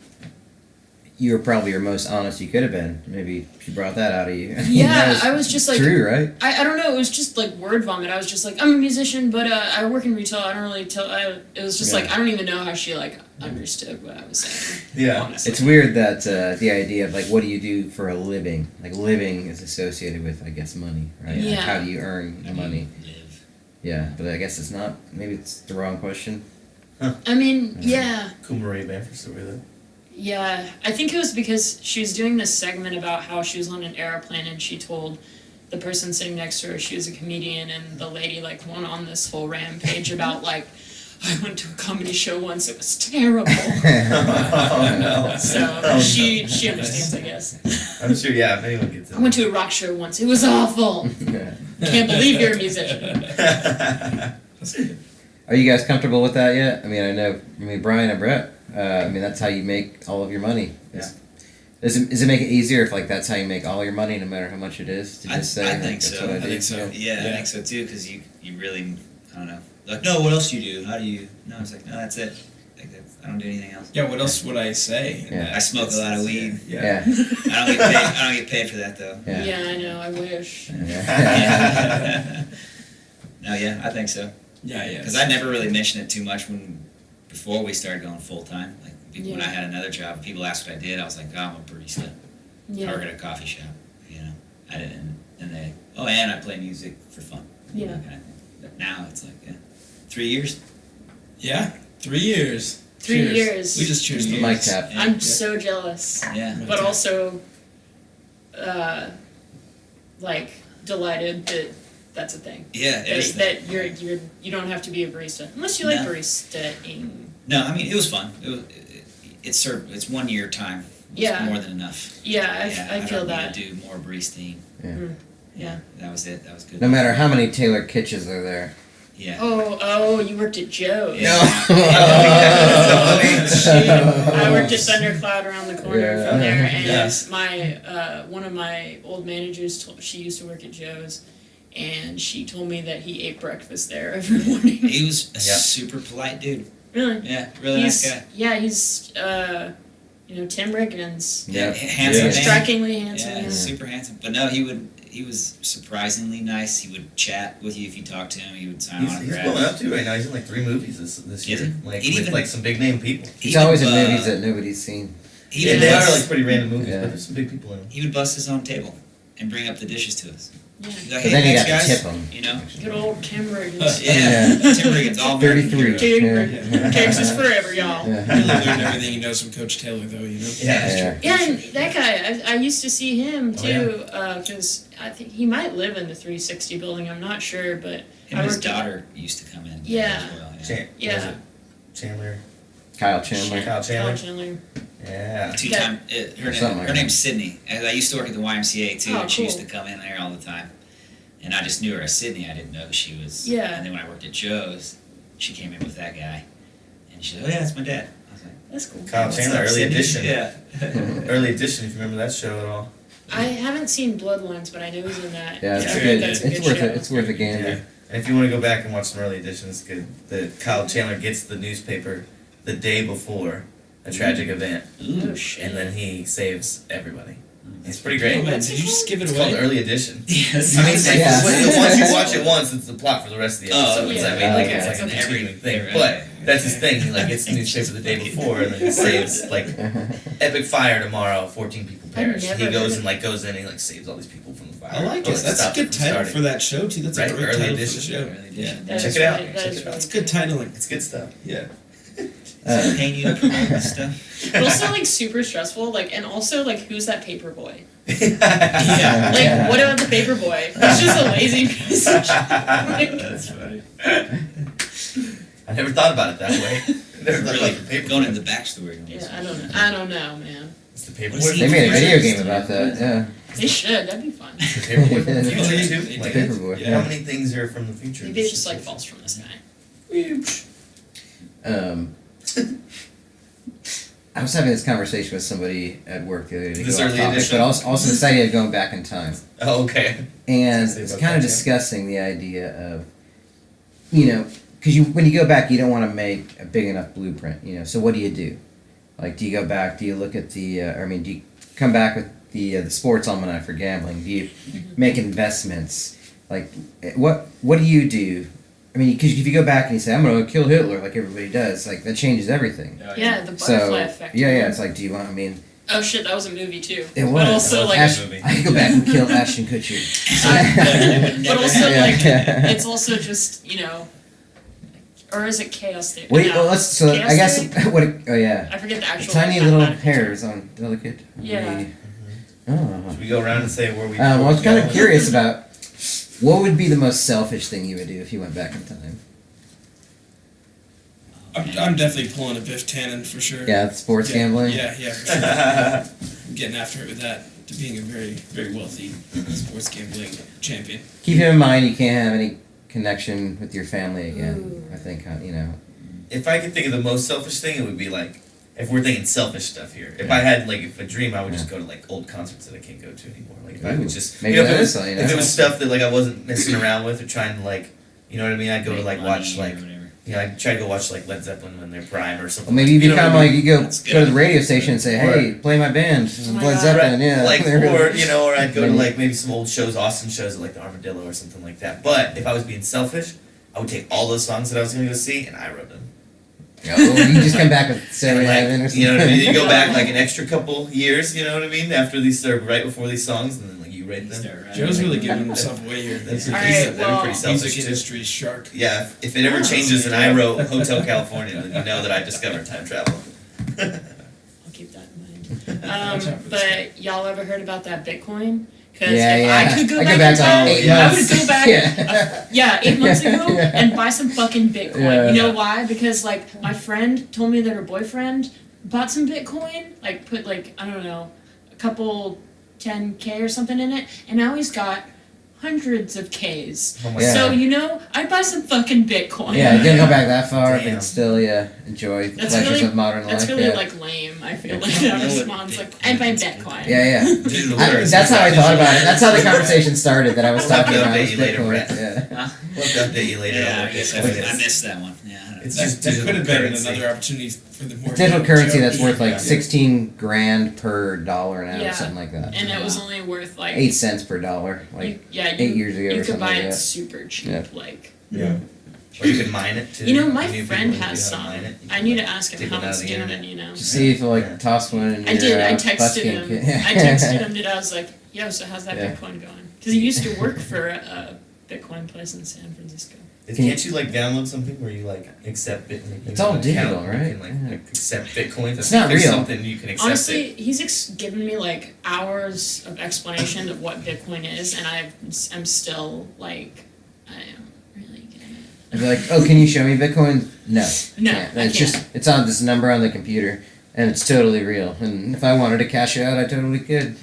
S7: you were probably your most honest you could have been. Maybe she brought that out of you. I mean,
S3: Yeah,
S7: that
S3: I was just like,
S7: true, right?
S3: I don't know, it was just like word vomit. I was just like, I'm a musician, but I work in retail. I don't really tell. It was just
S7: Yeah.
S3: like, I don't even know how she like understood what I was saying.
S2: Yeah.
S3: Honestly.
S7: It's weird that the idea of like, what do you do for a living? Like, living is associated with, I guess, money, right? Like,
S3: Yeah.
S7: how do you earn the money?
S4: Live.
S7: Yeah, but I guess it's not. Maybe it's the wrong question.
S3: I mean, yeah.
S2: Cool Maria Bamford story though.
S3: Yeah, I think it was because she was doing this segment about how she was on an airplane and she told the person sitting next to her she was a comedian, and the lady like went on this whole rampage about like, I went to a comedy show once, it was terrible.
S2: Oh, no.
S3: So she understands, I guess.
S2: I'm sure, yeah, if anyone gets it.
S3: I went to a rock show once, it was awful. Can't believe you're a musician.
S7: Are you guys comfortable with that yet? I mean, Brian and Brett, that's how you make all of your money.
S2: Yeah.
S7: Does it make it easier if like that's how you make all your money, no matter how much it is? To just say,
S4: I think
S7: that's
S4: so.
S7: what
S6: I
S7: do?
S6: think so.
S4: Yeah, I think so too, because you really, I don't know. Like, no, what else do you do? How do you? No, it's like, no, that's it. Like, I don't do anything else.
S6: Yeah, what else would I say?
S7: Yeah.
S4: I smoke a lot of weed.
S7: Yeah.
S4: I don't get paid for that though.
S7: Yeah.
S3: Yeah, I know, I wish.
S7: Yeah.
S4: No, yeah, I think so.
S6: Yeah, yeah.
S4: Because I never really mentioned it too much before we started going full time. Like when
S3: Yeah.
S4: I had another job, people asked what I did. I was like, oh, I'm a barista. I work
S3: Yeah.
S4: at a coffee shop. You know, I didn't. And they, oh, and I play music for fun.
S3: Yeah.
S4: Kind of thing. But now it's like, 3 years.
S6: Yeah, 3 years.
S3: 3
S6: Cheers.
S3: years.
S6: We just cheers.
S7: The mic tap.
S4: Yeah.
S3: I'm so jealous.
S4: Yeah.
S3: But also, like, delighted that that's a thing.
S4: Yeah. It is.
S3: That you don't have to be a barista unless you like
S4: No.
S3: baristaing.
S4: No, I mean it was fun. It's 1 year time. It's
S3: Yeah.
S4: more than enough.
S3: Yeah, I feel
S4: don't
S3: that.
S4: need to do more baristaing.
S3: Yeah.
S4: That was it. That was good.
S7: No matter how many Taylor Kitches are there.
S4: Yeah.
S3: Oh, you worked at Joe's.
S4: Yeah.
S3: Shoot. I worked at Thundercloud around the corner
S7: Yeah.
S3: from there, and
S4: Yes.
S3: my one of my old managers she used to work at Joe's, and she told me that he ate breakfast there every morning.
S4: He was a
S2: Yeah.
S4: super polite dude.
S3: Really?
S4: Yeah, really nice guy.
S3: Yeah, he's Tim Riggins.
S7: Yeah.
S4: Handsome man.
S3: Strikingly handsome.
S4: Yeah,
S3: Yeah.
S4: super handsome. But no, he was surprisingly nice. He would chat with you if you talked to him. He would sign
S2: He's
S4: autographs.
S2: blowing up too right now. He's in like 3 movies this year.
S4: Is he?
S2: Like
S4: He'd
S2: with
S4: even-
S2: like some big name people.
S7: He's always in
S4: would,
S7: movies that nobody's seen.
S4: He
S2: Yeah,
S4: would
S2: they are
S4: bust-
S2: like pretty random movies,
S7: Yeah.
S2: but there's some big people in them.
S4: He would bust his own table and bring up the dishes to us.
S3: Yeah.
S4: He'd be like,
S7: But
S4: hey,
S7: then you
S4: thanks,
S7: got to
S4: guys.
S7: tip him.
S4: You know?
S3: Good old Tim Riggins.
S4: Yeah. Tim Riggins, all American
S7: 33.
S4: hero.
S7: Yeah.
S3: Texas forever, y'all.
S6: He
S7: Yeah.
S6: learned everything he knows from Coach Taylor, though. You know.
S2: Yeah, that's
S7: Yeah.
S2: true.
S3: Yeah, and that guy, I used to see him
S2: Oh, yeah.
S3: too, because I think he might live in the 360 building. I'm not sure, but
S4: Him
S3: I
S4: and his
S3: worked at-
S4: daughter used to come in.
S3: Yeah.
S4: As well, yeah.
S3: Yeah.
S2: Was it Chandler.
S7: Kyle Chandler.
S2: Kyle Chandler.
S3: Chandler.
S2: Yeah.
S4: Two-time,
S7: Something like
S4: her name's Sydney. And I used to work at the YMCA too,
S3: Oh,
S4: and she used to
S3: cool.
S4: come in there all the time. And I just knew her as Sydney. I didn't know who she was.
S3: Yeah.
S4: And then when I worked at Joe's, she came in with that guy, and she said, "Oh yeah, that's my dad." I was like,
S3: That's cool.
S2: Kyle
S4: "What's
S2: Chandler,
S4: up,
S2: Early
S4: Sydney?"
S2: Edition.
S4: Yeah.
S2: Early Edition, if you remember that show at all.
S3: I haven't seen Bloodlines, but I know he's in that.
S7: Yeah,
S3: I
S7: it's
S3: heard
S7: good.
S3: that's a
S7: It's
S3: good
S7: worth
S3: show.
S7: it. It's worth a gander.
S2: Yeah. And if you want to go back and watch some Early Edition, it's good. Kyle Chandler gets the newspaper the day before a tragic event,
S3: Oh shit.
S2: and then he saves everybody. It's pretty
S6: Oh,
S2: great.
S6: man, did you just give it
S2: It's called
S6: away?
S2: Early Edition.
S4: Yes.
S2: I mean, it's like,
S7: Yeah.
S2: once you watch it once, it's the plot for the rest of the
S4: Oh,
S2: episodes.
S3: yeah.
S2: I mean, like
S7: Okay.
S2: it's like a
S3: Okay.
S2: continuing thing.
S4: Right.
S2: But that's his thing. He like gets the newspaper the day before, and then he saves like epic fire tomorrow. 14 people
S3: I've
S2: perish.
S3: never
S2: He
S3: heard
S2: goes
S3: of-
S2: and goes in and he like saves all these people from the fire.
S6: I like
S2: Or,
S6: it. That's a
S2: stops
S6: good
S2: from
S6: title
S2: starting.
S6: for that show too. That's
S2: Right?
S6: a great
S2: Early
S6: title
S2: edition.
S6: for the show.
S4: Early
S6: Yeah,
S4: edition.
S3: That
S2: Check
S3: is
S2: it out.
S3: really- that
S2: Check
S3: is
S2: it out.
S3: really
S6: it's good titling.
S2: It's good stuff.
S6: Yeah.
S4: Paying you to promote this stuff.
S3: But also like super stressful, like, and also like who's that paper boy?
S2: Yeah.
S3: Like,
S7: Yeah.
S3: what about the paper boy? He's just a lazy piece of shit. Like,
S4: That's funny.
S2: I never thought about it that way. Never thought
S4: Really
S2: about the paper.
S4: going into the backstory. on this
S3: yeah,
S4: one.
S3: I don't know, man.
S2: It's the paper.
S4: What is
S7: They
S4: he-
S7: made a video game about that. Yeah.
S3: They should. That'd be fun.
S2: The paper boy from the
S7: Yeah.
S2: future too. Like,
S7: Paperboy.
S6: Yeah.
S2: how many things are from the future?
S3: Maybe it just like falls from the sky.
S7: I was having this conversation with somebody at work the other day to
S2: This
S7: go off
S2: early
S7: topic,
S2: edition?
S7: but also this idea of going back in time.
S2: Oh, okay.
S7: And
S2: Say
S7: it's
S2: about
S7: kind of
S2: that, yeah.
S7: discussing the idea of, because when you go back, you don't want to make a big enough blueprint, so what do? Like, do you go back, do you look at do you come back with the sports almanac for gambling? Do you make investments? Like, what do you do? I mean, because if you go back and you say, I'm going to kill Hitler, like everybody does, like, that changes everything.
S3: Yeah, the butterfly
S7: So,
S3: effect.
S7: yeah, it's like, do you want,
S3: Oh shit, that was a movie too.
S7: it was.
S3: But also like,
S7: Ash,
S2: movie.
S7: I could go back and kill Ashton Kutcher.
S3: but also
S7: Yeah.
S3: like, it's also just or is it chaos theory?
S7: Wait,
S3: No.
S7: well, let's. So
S3: Chaos
S7: I guess
S3: theory?
S7: what? Oh yeah,
S3: I forget the actual
S7: tiny
S3: like,
S7: little
S3: mathematical term.
S7: hairs on delicate.
S3: Yeah.
S7: Oh.
S2: Should we go around and say where we?
S7: Well, I was kind of
S2: go?
S7: curious about what would be the most selfish thing you would do if you went back in time.
S6: I'm definitely pulling a Biff Tannen for sure.
S7: Yeah, sports
S6: Yeah,
S7: gambling.
S6: Yeah, for sure. I'm getting after it with that to being a very, very wealthy sports gambling champion.
S7: Keep in mind you can't have any connection with your family again.
S3: Ooh.
S7: I think you know.
S2: If I could think of the most selfish thing, it would be like, if we're thinking selfish stuff here. If I had like, if a dream, I would just go to like old concerts that I can't go to anymore. Like if I
S7: Ooh,
S2: would just,
S7: maybe
S2: you know, if it
S7: that
S2: was,
S7: is something,
S2: if it
S7: yeah.
S2: was stuff that like I wasn't messing around with or trying to like, you know what I mean? I'd go to
S4: Make
S2: like
S4: money
S2: watch
S4: or
S2: like,
S4: whatever.
S2: you know, I'd try to go watch like Led Zeppelin when they're prime or something.
S7: Well, maybe you
S2: know what
S7: become
S2: I
S7: like
S2: mean?
S7: you go
S4: That's
S7: go to the
S4: good.
S7: radio station and say, "Hey, play my band,
S3: Oh my
S7: Led
S3: God.
S7: Zeppelin." Yeah,
S2: Like,
S7: they're
S2: or
S7: really-
S2: you know, or I'd go to
S7: Maybe.
S2: like maybe some old shows, Austin shows at like the Armadillo or something like that. But if I was being selfish, I would take all those songs that I was going to go see and I wrote them.
S7: Oh, you just come back with Sarah
S2: And, like,
S7: Heaven or something.
S2: you know what I mean? You go back like an extra couple years, you know what I mean? After these, or right before these songs, and then like you rate them.
S4: Start writing.
S6: Joe's really giving himself away here.
S2: That's
S3: All
S2: pretty,
S3: right,
S2: they're
S3: well-
S2: pretty selfish
S6: Music
S2: too.
S6: industry shark.
S2: Yeah, if it ever
S3: Oh.
S2: changes and I wrote Hotel California, then you know that I discovered time travel.
S3: I'll keep that in mind.
S6: Watch out for this
S3: But y'all ever heard about that Bitcoin? Because
S7: Yeah,
S3: if
S7: yeah.
S3: I could go
S7: I
S3: back,
S7: go back
S3: in time,
S7: like 8
S2: yeah.
S3: I would
S7: months.
S3: go back.
S7: Yeah.
S3: 8 months ago
S7: Yeah.
S3: and buy some fucking Bitcoin.
S7: Yeah.
S3: You know why? Because like my friend told me that her boyfriend bought some Bitcoin, like put like I don't know, a couple 10K or something in it, and now he's got hundreds of Ks.
S2: Oh my
S7: Yeah.
S3: So
S2: God.
S3: you know, I'd buy some fucking Bitcoin.
S7: Yeah, you didn't go back that far,
S2: Damn.
S7: but still, enjoy the
S3: That's
S7: pleasures
S3: really-
S7: of modern
S3: That's
S7: life.
S3: really
S7: yeah.
S3: like lame. I feel like
S2: You
S3: that
S2: know what
S3: response. Like
S2: Bitcoin
S3: I'd buy
S2: is.
S3: Bitcoin.
S7: yeah.
S2: Digital
S7: I,
S2: currency.
S7: that's how I thought about it. That's how the conversation started. That I was
S2: We'll have
S7: talking
S2: to
S7: about
S2: update
S7: was
S2: you later,
S7: Bitcoin.
S2: Brett.
S7: Yeah.
S2: We'll have to update you later.
S4: Yeah,
S2: on
S4: I
S2: what
S4: guess I,
S2: Bitcoin is.
S4: missed that one. Yeah.
S2: It's
S6: That,
S2: just
S6: that
S2: digital
S6: could have been
S2: currency.
S6: another opportunity for the more
S7: Digital currency that's
S6: Joe.
S7: worth like
S6: Yeah.
S7: 16 grand per dollar now,
S3: Yeah.
S7: or something like that.
S3: And it was only worth like
S7: 8 cents per dollar, like
S3: you, yeah,
S7: 8 years ago
S3: you
S7: or
S3: could
S7: something
S3: buy
S7: like
S3: it
S7: that.
S3: super cheap.
S7: Yeah.
S3: Like
S2: Yeah. Or you can mine it too.
S3: you know, my
S2: New people
S3: friend
S2: know
S3: has
S2: how to
S3: some.
S2: mine it. You
S3: I
S2: can,
S3: need to
S2: like,
S3: ask him
S2: take
S3: how
S2: one out
S3: it's
S2: of the
S3: doing.
S2: internet.
S3: You know,
S7: Just see if you like
S2: Yeah.
S7: toss one in
S3: I
S7: your
S3: did. I
S7: busking
S3: texted him.
S7: kit.
S3: I texted him. Did I was like, "Yo, so how's that
S7: Yeah.
S3: Bitcoin going?" Because he used to work for a Bitcoin place in San Francisco.
S2: Can't you like download something where you like accept Bitcoin?
S7: It's all digital,
S2: You
S7: right?
S2: can like,
S7: Yeah.
S2: like accept Bitcoin.
S7: It's not
S2: There's
S7: real.
S2: something you can accept
S3: Honestly,
S2: it.
S3: he's given me like hours of explanation of what Bitcoin is, and I'm still like, I am really getting it.
S7: I'd be like, oh, can you show me Bitcoin? No.
S3: No,
S7: Can't.
S3: I
S7: It's
S3: can't.
S7: just, it's on this number on the computer, and it's totally real. And if I wanted to cash it out, I totally could.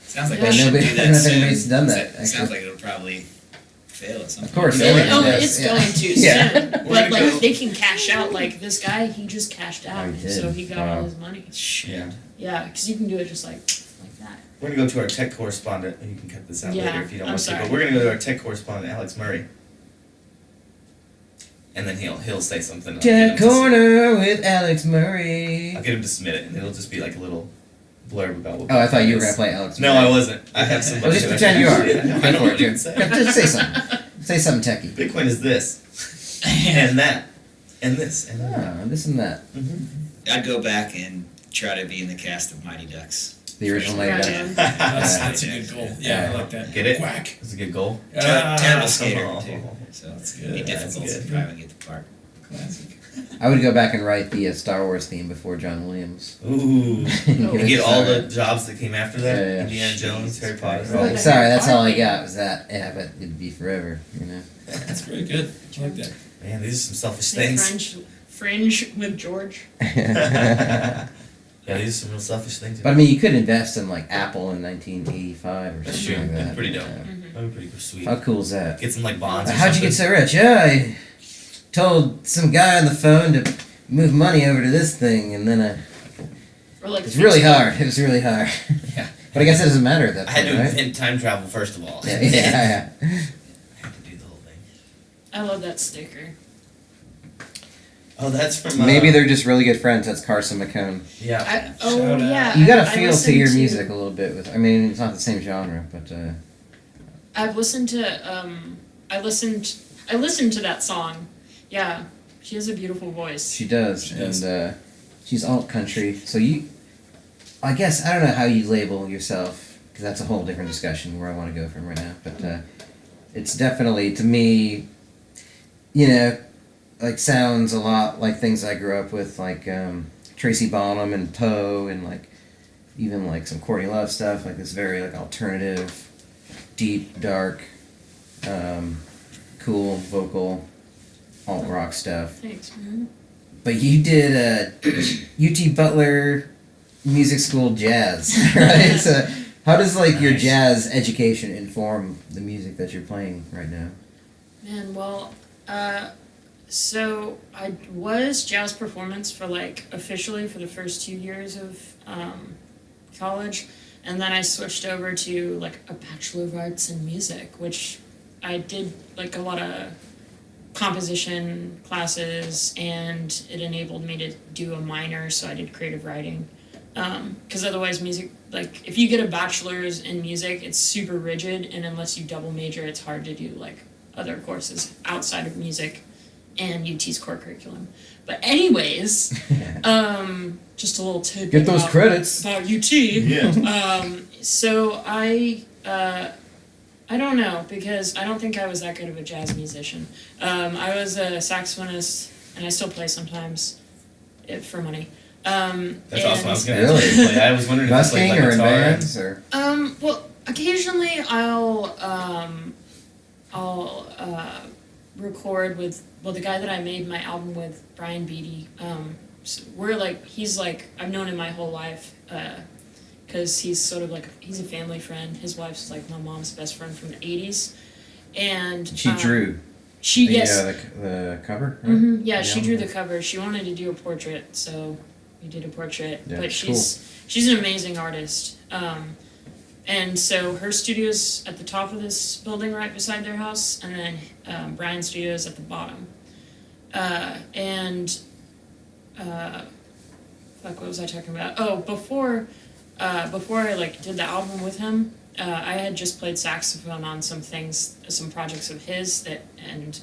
S4: Sounds like
S3: But
S4: we should
S7: nobody-
S4: do
S7: I
S4: that
S7: don't know if
S4: soon.
S7: anybody's done that,
S4: It sounds
S7: actually.
S4: like it'll probably fail at some
S7: Of
S4: point.
S7: course,
S3: Yeah,
S7: everything
S3: oh,
S7: does,
S3: it's
S7: yeah.
S3: going to
S7: Yeah.
S3: soon.
S2: We're
S3: But
S2: gonna
S3: like
S2: go-
S3: they can cash out. Like this guy, he just cashed out,
S7: Oh, he did?
S3: so he got
S7: Wow.
S3: all his money.
S4: Shit.
S2: Yeah.
S3: Yeah, because you can do it just like that.
S2: We're gonna go to our tech correspondent, and you can cut this out
S3: Yeah,
S2: later if you don't
S3: I'm
S2: want to.
S3: sorry.
S2: But we're gonna go to our tech correspondent, Alex Murray, and then he'll say something. I'll
S7: Jack
S2: get him to
S7: Corner with Alex Murray.
S2: I'll get him to submit it, and it'll just be like a little blurb about what.
S7: Oh, I thought you were
S2: Bitcoin
S7: gonna
S2: is.
S7: play Alex
S2: No,
S7: Murray.
S2: I wasn't. I have somebody.
S7: Well, just
S2: that I
S7: pretend you are.
S2: can- Yeah, I
S7: Go
S2: don't
S7: for
S2: know
S7: it,
S2: what you
S7: Jim.
S2: can say.
S7: Yeah, just say something. Say something techie.
S2: Bitcoin is this, and that, and this, and that.
S7: Ah, this and that.
S4: I'd go back and try to be in the cast of Mighty Ducks.
S7: The original
S3: Right
S7: Lady
S3: on.
S7: Duck.
S6: That's a good goal. Yeah, I like that.
S2: Get it?
S6: Quack.
S2: That's a good goal.
S4: Terrible skater
S2: oh,
S4: too.
S2: oh,
S4: So
S6: That's
S4: it'd be
S6: good. That's
S4: difficult to
S6: good.
S4: probably get the part.
S6: Classic.
S7: I would go back and write the Star Wars theme before John Williams.
S2: Ooh.
S7: Give
S2: You
S7: it
S2: get
S7: to
S2: all
S7: Sarah.
S2: the jobs that came after that.
S7: Yeah, yeah.
S2: Indiana Jones, Harry Potter.
S3: Oh,
S7: Like,
S3: the
S7: sorry,
S3: Harry
S7: that's all I
S3: Potter
S7: got was that. Yeah, but it'd be forever, you know.
S6: That's very good. I like that.
S2: Man, these are some selfish
S3: Like
S2: things.
S3: Fringe with George.
S2: Yeah, these are some real selfish things.
S7: But I mean, you could invest in like Apple in 1985 or
S2: That's
S7: something
S2: true.
S7: like that.
S2: That's pretty dope.
S7: Yeah.
S2: That'd be pretty sweet.
S7: How cool is that?
S2: Get some like bonds. Or
S7: How'd you get
S2: something.
S7: so rich? Yeah, I told some guy on the phone to move money over to this thing, and then
S3: Or like
S7: it's really hard. It was really hard.
S2: Yeah.
S7: But I guess it doesn't matter at that
S2: I had
S7: point,
S2: to
S7: right?
S2: invent time travel first of all.
S7: Yeah, yeah,
S2: I had to do the whole thing.
S3: I love that sticker.
S2: Oh, that's from.
S7: yeah. Maybe they're just really good friends. That's Carson McCone.
S2: Yeah.
S3: Oh
S6: Shout out.
S3: yeah.
S7: You gotta
S3: I
S7: feel to
S3: listened
S7: your music a little bit. With I mean, it's not the same genre, but
S3: I've listened to I listened to that song. Yeah, she has a beautiful voice.
S7: she does,
S6: She does.
S7: and she's alt country. So I guess I don't know how you label yourself because that's a whole different discussion where I want to go from right now. But it's definitely to me, you know, like sounds a lot like things I grew up with, like Tracy Bonham and Poe, and like even like some Courtney Love stuff, like this very like alternative, deep, dark, cool vocal, alt rock stuff.
S3: Thanks, man.
S7: But you did UT Butler Music School jazz, right? So how does like your jazz education inform the music that you're playing right now?
S3: Man, well, so I was jazz performance for like officially for the first 2 years of college, and then I switched over to like a Bachelor of Arts in Music, which I did like a lot of composition classes, and it enabled me to do a minor, so I did creative writing. Because otherwise music, like if you get a bachelor's in music, it's super rigid, and unless you double major, it's hard to do like other courses outside of music and UT's core curriculum. But anyways, just a little tidbit
S7: Get those credits.
S3: about UT.
S2: Yeah.
S3: So I don't know, because I don't think I was that good of a jazz musician. I was a saxophonist, and I still play sometimes, for money.
S2: That's awesome. I was gonna
S7: Really?
S2: ask you to play. I was wondering if you
S7: Busking
S2: played like
S7: or in
S2: guitar.
S7: bands or?
S3: Well, occasionally I'll record with, well, the guy that I made my album with, Brian Beatty. So we're like, he's like, I've known him my whole life, because he's sort of like, he's a family friend. His wife's like my mom's best friend from the 80s. And
S7: She drew
S3: yes.
S7: the cover, right?
S3: Yeah, she
S7: Yeah.
S3: drew the cover. She wanted to do a portrait, so we did a portrait.
S7: Yeah,
S3: but she's an amazing artist. And so her studio's at the top of this building right beside their house, and then Brian's studio's at the bottom. What was I talking about? Oh, before I like did the album with him, I had just played saxophone on some projects of his and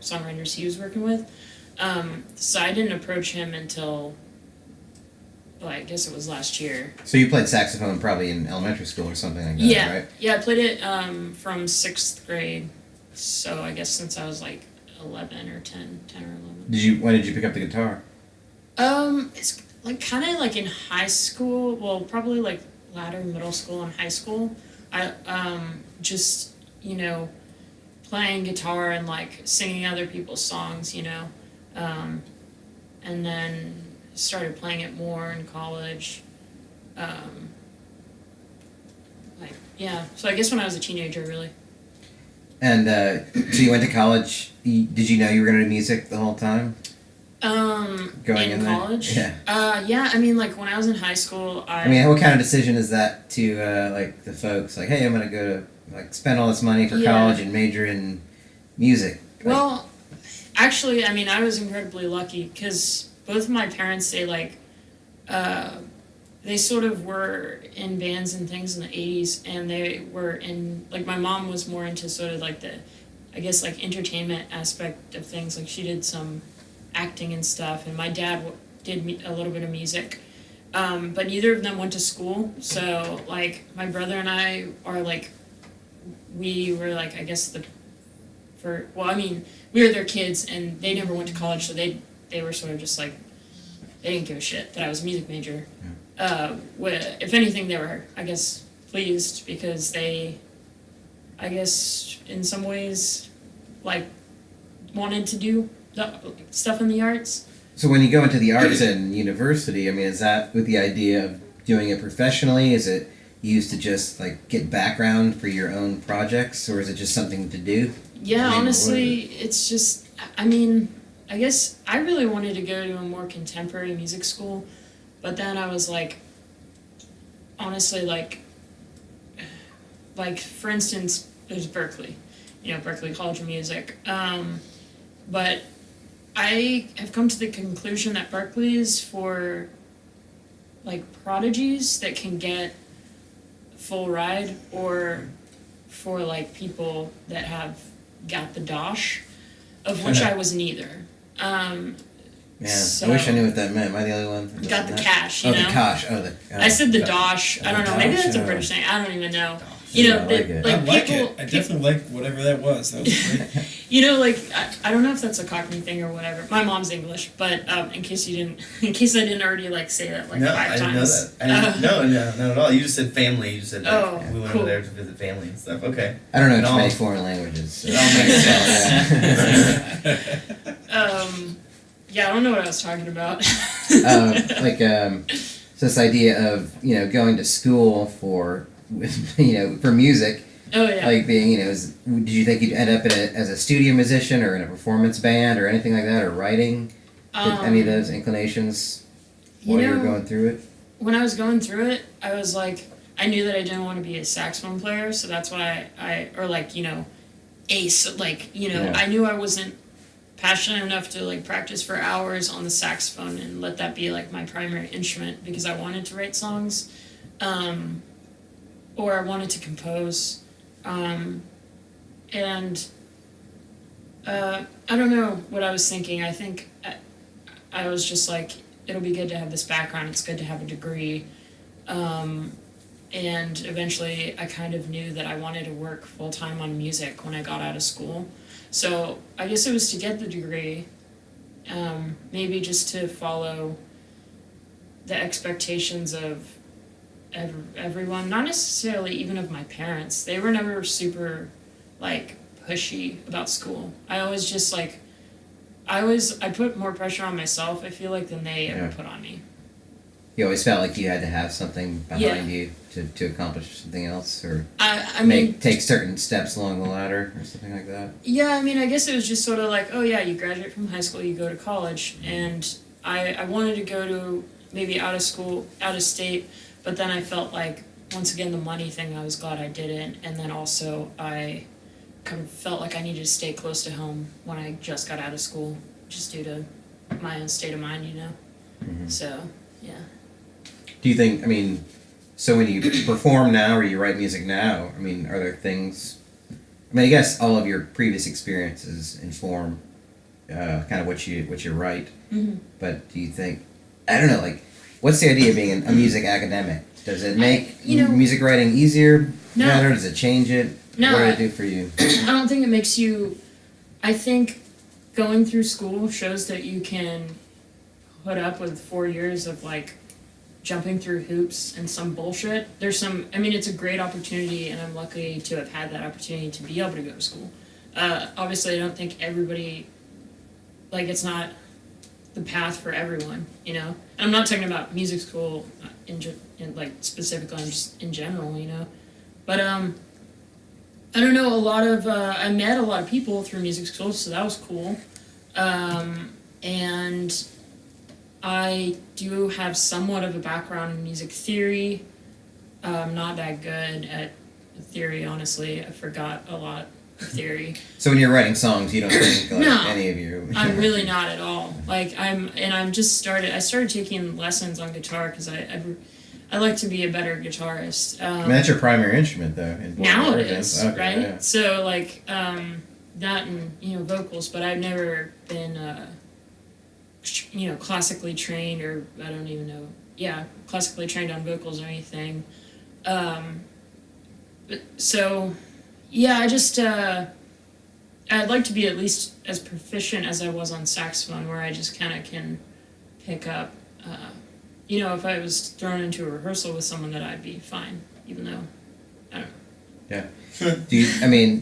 S3: songwriters he was working with. So I didn't approach him until, well, I guess it was last year.
S7: So you played saxophone probably in elementary school or something like that, right?
S3: Yeah, I played it from 6th grade, so I guess since I was like 11 or 10 or 11.
S7: When did you pick up the guitar?
S3: It's like kind of like in high school, well, probably like latter middle school and high school. I just, playing guitar and like singing other people's songs, and then started playing it more in college. So I guess when I was a teenager, really.
S7: And so you went to college. Did you know you were going to do music the whole time? Going in
S3: college?
S7: Yeah.
S3: Yeah, I mean, like when I was in high school,
S7: I mean, what kind of decision is that to like the folks? Like, hey, I'm going to go to like spend all this money for college and major in music.
S3: Well, actually, I mean, I was incredibly lucky because both of my parents, they sort of were in bands and things in the 80s, and they were in, like, my mom was more into sort of like the, I guess, like entertainment aspect of things. Like she did some acting and stuff, and my dad did a little bit of music. But neither of them went to school, so like my brother and I are like, we were like, I guess we were their kids, and they never went to college, so they were sort of just like, they didn't give a shit that I was a music major. If anything, they were, I guess, pleased because they, I guess, in some ways, like, wanted to do stuff in the arts.
S7: So when you go into the arts in university, I mean, is that with the idea of doing it professionally? Is it used to just like get background for your own projects, or is it just something to do?
S3: Yeah, honestly, it's just, I mean, I guess I really wanted to go to a more contemporary music school, but then I was like, honestly, like for instance, there's Berkeley, Berkeley College of Music, but I have come to the conclusion that Berkeley is for like prodigies that can get full ride, or for like people that have got the dosh, of which I was neither.
S7: Man, I wish I knew what that meant. Am I the only one?
S3: Got the cash,
S7: the cash.
S3: I said the dosh. I don't know. Maybe that's a British thing. I don't even know.
S6: I like it. I definitely like whatever that was. That was great.
S3: You know, like I don't know if that's a Cockney thing or whatever. My mom's English, but in case I didn't already like say that like
S2: No,
S3: 5
S2: I didn't know
S3: times.
S2: that. I didn't, no, not at all. You just said family. You just said like,
S3: Oh,
S2: we went
S3: cool.
S2: over there to visit family and stuff. Okay.
S7: I don't know
S2: No.
S7: too many foreign languages. So.
S2: It all makes sense.
S3: Yeah, I don't know what I was talking about.
S7: So this idea of going to school for for music,
S3: Oh yeah.
S7: like being did you think you'd end up as a studio musician or in a performance band or anything like that, or writing? Did any of those inclinations while you were going through it?
S3: When I was going through it, I was like, I knew that I didn't want to be a saxophone player, so that's why ace,
S7: Yeah.
S3: I knew I wasn't passionate enough to like practice for hours on the saxophone and let that be like my primary instrument, because I wanted to write songs, or I wanted to compose, and I don't know what I was thinking. I think I was just like, it'll be good to have this background, it's good to have a degree, and eventually I kind of knew that I wanted to work full-time on music when I got out of school. So I guess it was to get the degree, maybe just to follow the expectations of everyone, not necessarily even of my parents. They were never super like pushy about school. I always just like, I put more pressure on myself, I feel like, than they ever put on me.
S7: You always felt like you had to have something behind you to accomplish something else, or
S3: I mean,
S7: take certain steps along the ladder or something like that.
S3: yeah, I mean, I guess it was just sort of like, oh yeah, you graduate from high school, you go to college, and I wanted to go to maybe out of school, out of state, but then I felt like, once again, the money thing, I was glad I didn't, and then also I kind of felt like I needed to stay close to home when I just got out of school, just due to my own state of mind,
S7: Mm-hmm.
S3: So, yeah.
S7: Do you think, so when you perform now or you write music now, are there things, I guess all of your previous experiences inform kind of what you write,
S3: Mm-hmm.
S7: but do you think, I don't know, like, what's the idea of being a music academic? Does it make music writing easier, better? Does it change it?
S3: No,
S7: What did it do for you?
S3: I don't think it makes you, I think going through school shows that you can put up with 4 years of like jumping through hoops and some bullshit. It's a great opportunity, and I'm lucky to have had that opportunity to be able to go to school. Obviously, I don't think everybody, like, it's not the path for everyone, And I'm not talking about music school specifically, I'm just in general, But, I don't know, I met a lot of people through music school, so that was cool. And I do have somewhat of a background in music theory. I'm not that good at theory, honestly. I forgot a lot of theory.
S7: So when you're writing songs, you don't think like
S3: No.
S7: any of you...
S3: I'm really not at all. I started taking lessons on guitar because I like to be a better guitarist.
S7: that's your primary instrument, though.
S3: Now it is,
S7: okay,
S3: right?
S7: Yeah.
S3: So, that and, vocals, but I've never been, classically trained, or I don't even know, classically trained on vocals or anything. I just, I'd like to be at least as proficient as I was on saxophone, where I just kind of can pick up, if I was thrown into a rehearsal with someone, that I'd be fine, even though, I don't know.
S7: Yeah.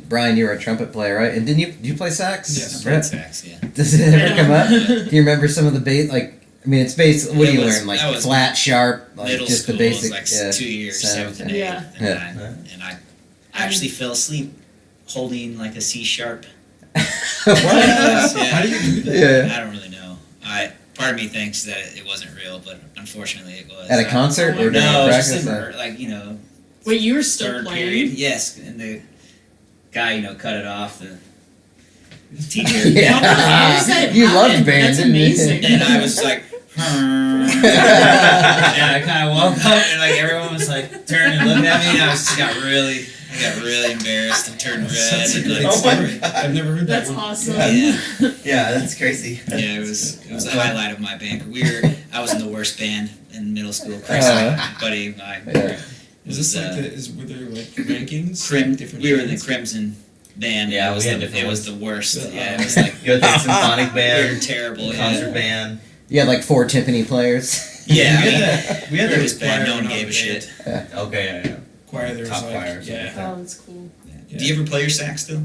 S7: Brian, you were a trumpet player, right? And did you play sax?
S6: Yes,
S7: Right.
S4: Sax, yeah.
S7: Does it ever come up? Do you remember some of the bass? It's bass. What do you learn? Like
S4: that was
S7: flat, sharp, like
S4: Middle
S7: just
S4: school
S7: the basic.
S4: was like 2 years,
S7: sound.
S4: 7th and 8th,
S3: Yeah.
S4: and I actually fell asleep holding like a C sharp.
S7: What?
S6: How do you do that?
S7: Yeah.
S4: I don't really know. Part of me thinks that it wasn't real, but unfortunately it was.
S7: At a concert or during
S4: No,
S7: practice?
S4: just in,
S7: or-
S3: Wait, you were still
S4: third
S3: playing?
S4: period. Yes, and the guy, cut it off. The teacher.
S7: Yeah.
S3: How does that
S7: You
S3: happen?
S7: loved band,
S3: That's
S7: didn't you?
S3: amazing.
S4: And I was like, and I kind of woke up, and everyone was like turning and looking at me, and I got really embarrassed and turned red.
S6: That's a
S4: And,
S6: great
S4: like,
S6: story. I've never heard that
S3: That's
S6: one.
S3: awesome.
S4: yeah,
S2: Yeah, that's crazy.
S4: it was a highlight of my band. I was in the worst band in middle school. Chris, my buddy,
S7: Yeah.
S6: Is this were there like rankings?
S4: we were in the
S6: bands?
S4: Crimson band.
S2: Yeah,
S4: it was
S2: we had
S4: the,
S2: different
S4: it was
S2: ones.
S4: the worst. Yeah, it was like
S2: You had the symphonic
S4: we were
S2: band,
S4: terrible.
S2: concert
S4: Yeah,
S2: band.
S7: You had like 4 timpani players.
S4: yeah.
S6: we
S4: I mean,
S6: had
S4: we were
S6: the
S4: just bad.
S6: choir
S4: No one
S6: when I
S4: gave a
S6: was in
S4: shit.
S2: Okay, yeah.
S6: choir. There was
S2: Top
S6: like
S2: choir or something.
S6: yeah.
S3: Oh, that's cool.
S6: Yeah.
S4: Do you ever play your sax still?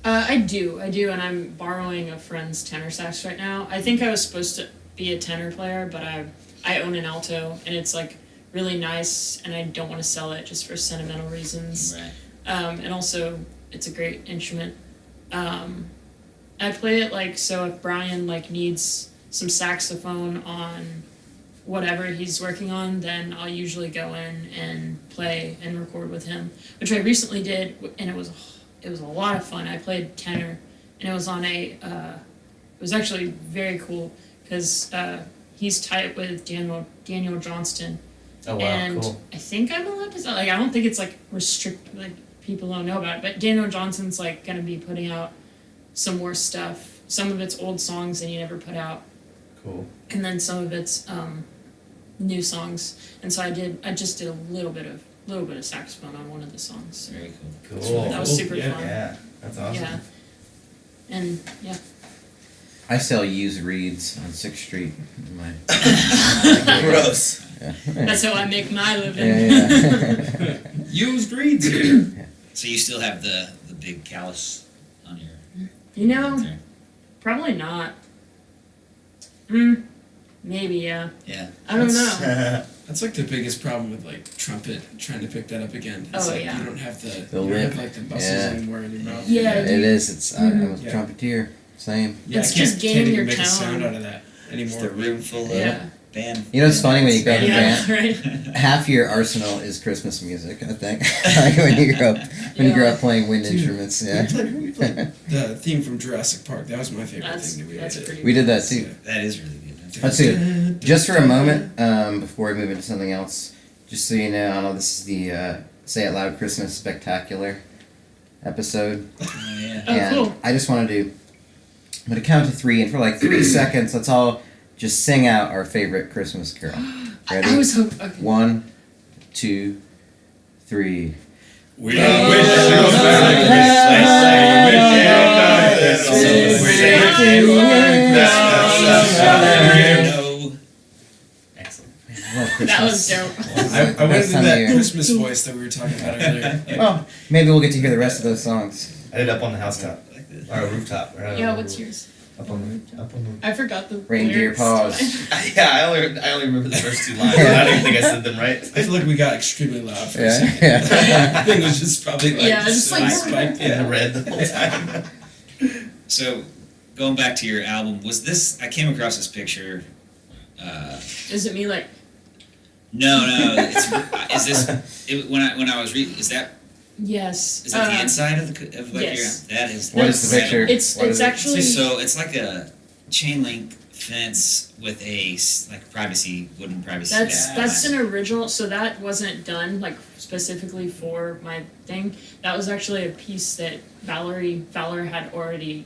S3: I do, and I'm borrowing a friend's tenor sax right now. I think I was supposed to be a tenor player, but I own an alto, and it's like really nice, and I don't want to sell it just for sentimental reasons.
S4: Right.
S3: And also, it's a great instrument. I play it like, so if Brian like needs some saxophone on whatever he's working on, then I'll usually go in and play and record with him, which I recently did, and it was a lot of fun. I played tenor, and it was on it was actually very cool because he's tight with Daniel Johnston.
S2: Oh wow,
S3: And
S2: cool.
S3: I think I'm allowed to say, like, I don't think it's like restricted, like people don't know about it, but Daniel Johnston's like gonna be putting out some more stuff. Some of it's old songs that he never put out,
S2: Cool.
S3: and then some of it's new songs. And so I just did a little bit of saxophone on one of the songs.
S4: Very cool.
S2: Cool.
S3: That was super
S6: Yeah.
S3: fun.
S2: Yeah, that's awesome.
S3: Yeah. And yeah.
S7: I sell used reeds on 6th Street. In my
S2: Gross.
S7: yeah.
S3: That's how I make my living.
S7: Yeah.
S6: Used reeds here.
S4: So you still have the big callus on your.
S3: You know,
S4: there?
S3: probably not. Maybe, yeah.
S4: Yeah.
S3: I don't know.
S6: That's like the biggest problem with like trumpet trying to pick that up again. It's
S3: Oh,
S6: like
S3: yeah.
S6: you don't have
S7: The
S6: you don't
S7: lip.
S6: have like the muscles
S7: Yeah.
S6: anymore in your mouth.
S3: Yeah,
S7: It is. It's I'm a
S6: Yeah.
S7: trumpeter. Same.
S6: Yeah,
S3: It's
S6: I can't,
S3: just getting
S6: can't even
S3: your
S6: make a
S3: tone.
S6: sound out of that
S4: It's
S6: anymore.
S4: the room full of
S3: Yeah.
S4: band.
S7: You know what's funny when you grow up in a
S3: Yeah,
S7: band?
S3: right?
S7: Half your arsenal is Christmas music. I think. Like when you grow up playing wind
S6: Dude,
S7: instruments. Yeah.
S6: We played the theme from Jurassic Park. That was my favorite thing that we
S3: That's
S6: did.
S3: pretty
S7: We did that too.
S4: That is really good.
S7: Let's see. Just for a moment, before we move into something else, just so you know, I know this is the Say It Loud Christmas Spectacular episode.
S4: Oh yeah.
S3: Oh,
S7: And
S3: cool.
S7: I just want to do, I'm going to count to 3, and for like 3 seconds, let's all just sing out our favorite Christmas carol. Ready?
S3: I was hoping. Okay.
S7: 1, 2, 3.
S6: We
S3: Oh.
S6: wish you a
S4: Excellent.
S7: I love Christmas.
S3: That was dope.
S6: I went
S7: Best
S6: into
S7: time of
S6: that
S7: year.
S6: Christmas voice that we were talking about earlier.
S7: Well, maybe we'll get to hear the rest of those songs.
S2: I did up on the housetop
S4: Like this.
S2: or rooftop. Or
S3: Yeah, what's yours?
S2: Up on the.
S3: I forgot the
S7: Reindeer
S3: lyrics.
S7: paws.
S2: Yeah, I only remember the first 2 lines. I don't even think I said them right.
S6: I feel like we got extremely loud for a
S7: Yeah,
S6: second.
S7: yeah.
S6: I think it was just probably like
S3: Yeah, just like-
S6: spiked.
S2: Yeah, red the whole time.
S4: So, going back to your album, was this? I came across this picture.
S3: Is it me like?
S4: No, is this? When I was reading, is that
S3: Yes.
S4: the inside of the like
S3: yes.
S4: your? That is.
S7: What is the picture?
S3: It's
S7: What is it?
S3: actually.
S4: So it's like a chain link fence with a like wooden privacy.
S3: That's an original. So that wasn't done like specifically for my thing. That was actually a piece that Valor had already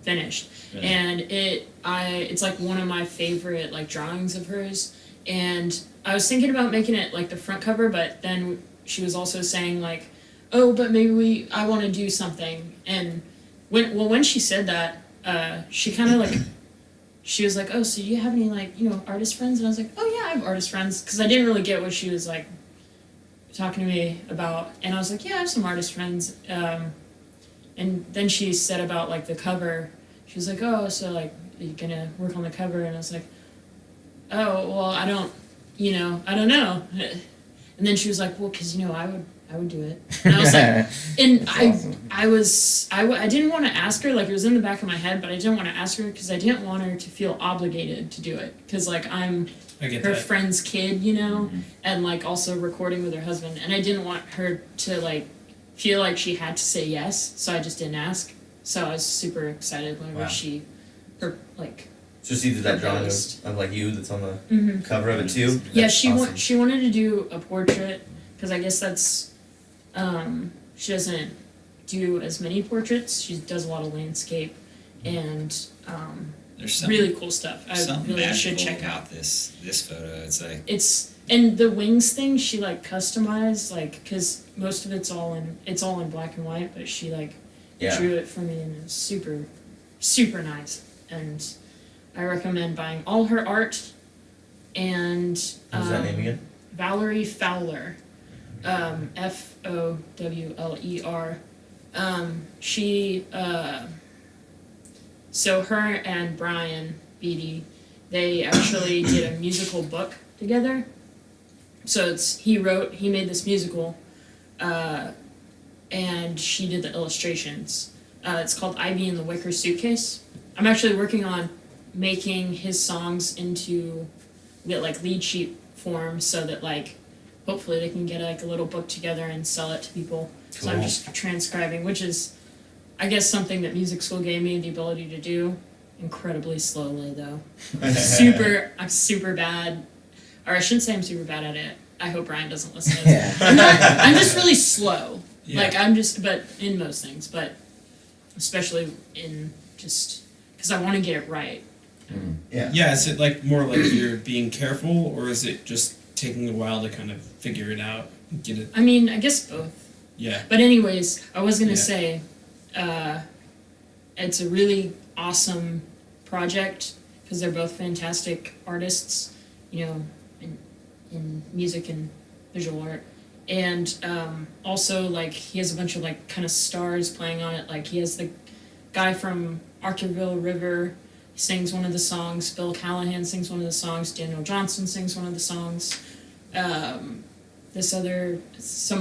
S3: finished,
S4: Really?
S3: and it's like one of my favorite like drawings of hers. And I was thinking about making it like the front cover, but then she was also saying like, oh, but maybe I want to do something. And when she said that, she kind of like. She was like, oh, so do you have any, like, artist friends? And I was like, oh, yeah, I have artist friends. Because I didn't really get what she was, like, talking to me about. And I was like, yeah, I have some artist friends. And then she said about, like, the cover. She was like, oh, so, like, are you going to work on the cover? And I was like, oh, well, I don't know. And then she was like, well, because, I would do it. And I was like, and
S7: That's awesome.
S3: I didn't want to ask her, like, it was in the back of my head, but I didn't want to ask her because I didn't want her to feel obligated to do it. Because, like, I'm
S6: I get
S3: her
S6: that.
S3: friend's kid, and, like, also recording with her husband. And I didn't want her to, like, feel like she had to say yes, so I just didn't ask. So I was super excited whenever
S2: Wow.
S3: like,
S2: So she did that drawing
S3: Proposed.
S2: of like you that's on the
S3: mhm.
S2: cover of it too.
S3: Yeah,
S2: That's
S3: she
S2: awesome.
S3: she wanted to do a portrait because I guess that's she doesn't do as many portraits. She does a lot of landscape and
S4: There's some
S3: really cool stuff. I
S4: something
S3: really
S4: magical
S3: should check out.
S4: about this photo. It's like
S3: It's and the wings thing she like customized, like, because most of it's all in black and white, but she like drew it for me, and it was super super nice. And I recommend buying all her art. And
S2: What's that name again?
S3: Valerie Fowler, Fowler. She so her and Brian Beatty, they actually did a musical book together. So he made this musical, and she did the illustrations. It's called Ivy and the Wicker Suitcase. I'm actually working on making his songs into like lead sheet form, so that like hopefully they can get like a little book together and sell it to people. Cool. So I'm just transcribing, which is, I guess, something that music school gave me the ability to do incredibly slowly though. I'm super bad, or I shouldn't say I'm super bad at it. I hope Brian doesn't listen to this. I'm just really slow. Yeah. Like but in most things, but especially in just because I want to get it right.
S2: Yeah.
S6: Yeah, is it like more like you're being careful, or is it just taking a while to kind of figure it out and get it?
S3: I mean, I guess both.
S6: Yeah.
S3: But anyways, I was gonna say, it's a really awesome project because they're both fantastic artists, you know, in music and visual art. And also, like, he has a bunch of like kind of stars playing on it. Like, he has the guy from Arthurville River sings one of the songs, Bill Callahan sings one of the songs, Daniel Johnson sings one of the songs, some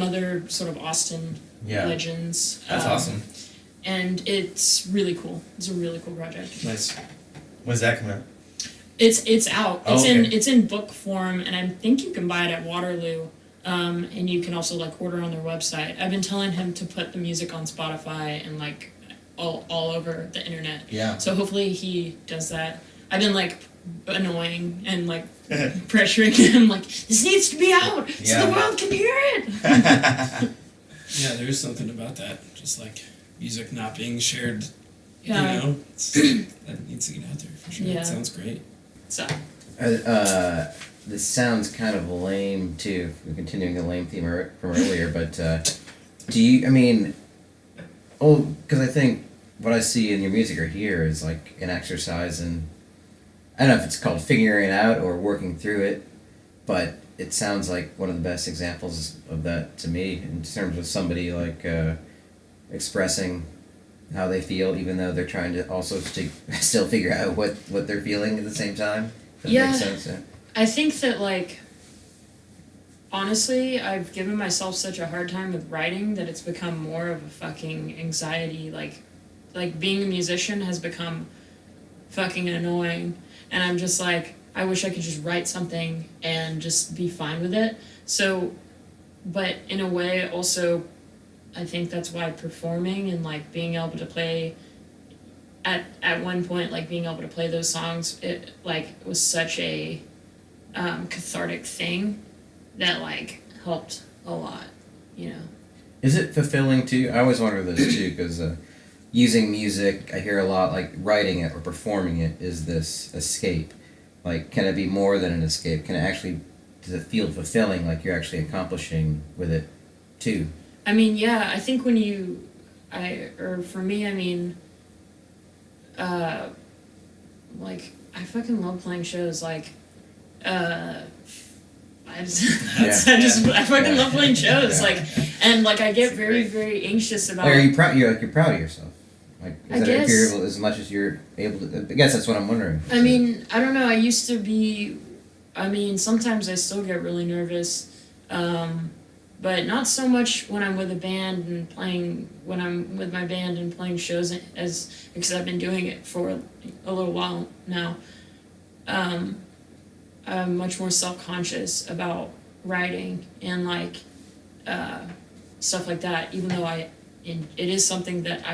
S3: other sort of Austin legends.
S2: That's awesome.
S3: And it's really cool. It's a really cool project.
S6: Nice.
S2: When's that coming out?
S3: It's out.
S2: Oh, okay.
S3: It's in book form, and I think you can buy it at Waterloo. And you can also like order on their website. I've been telling him to put the music on Spotify and like all over the internet.
S2: Yeah.
S3: So hopefully he does that. I've been like annoying and like pressuring him, like, this needs to be out so the world can hear it.
S6: Yeah, there is something about that. Just like music not being shared.
S3: Yeah.
S6: You know, that needs to get out there for sure.
S3: Yeah.
S6: It sounds great.
S3: So.
S7: This sounds kind of lame too. We're continuing the lame theme from earlier, but do you? I mean, because I think what I see in your music or here is like an exercise in, I don't know if it's called figuring it out or working through it, but it sounds like one of the best examples of that to me in terms of somebody like expressing how they feel, even though they're trying to also still figure out what they're feeling at the same time. Does that make sense? Yeah.
S3: I think that, like, honestly, I've given myself such a hard time with writing that it's become more of a fucking anxiety. Like being a musician has become fucking annoying. And I'm just like, I wish I could just write something and just be fine with it. So, but in a way, also, I think that's why performing and, like, being able to play at one point, like, being able to play those songs, it, like, was such a cathartic thing that, like, helped a lot, you know.
S7: Is it fulfilling too? I always wonder this too, because using music, I hear a lot, like, writing it or performing it is this escape. Like, can it be more than an escape? Can it actually, does it feel fulfilling, like you're actually accomplishing with it too?
S3: I mean, yeah, I think when for me, I mean, like, I fucking love playing shows, like, I fucking love playing shows, like, and, like, I get very, very anxious about.
S7: Like, are you proud? You're proud of yourself. Like,
S3: I guess.
S7: If you're able, as much as you're able to. I guess that's what I'm wondering.
S3: I mean, I don't know. I used to be. I mean, sometimes I still get really nervous, but not so much when I'm with a band and playing. When I'm with my band and playing shows, because I've been doing it for a little while now. I'm much more self-conscious about writing and, like, stuff like that, even though it is something that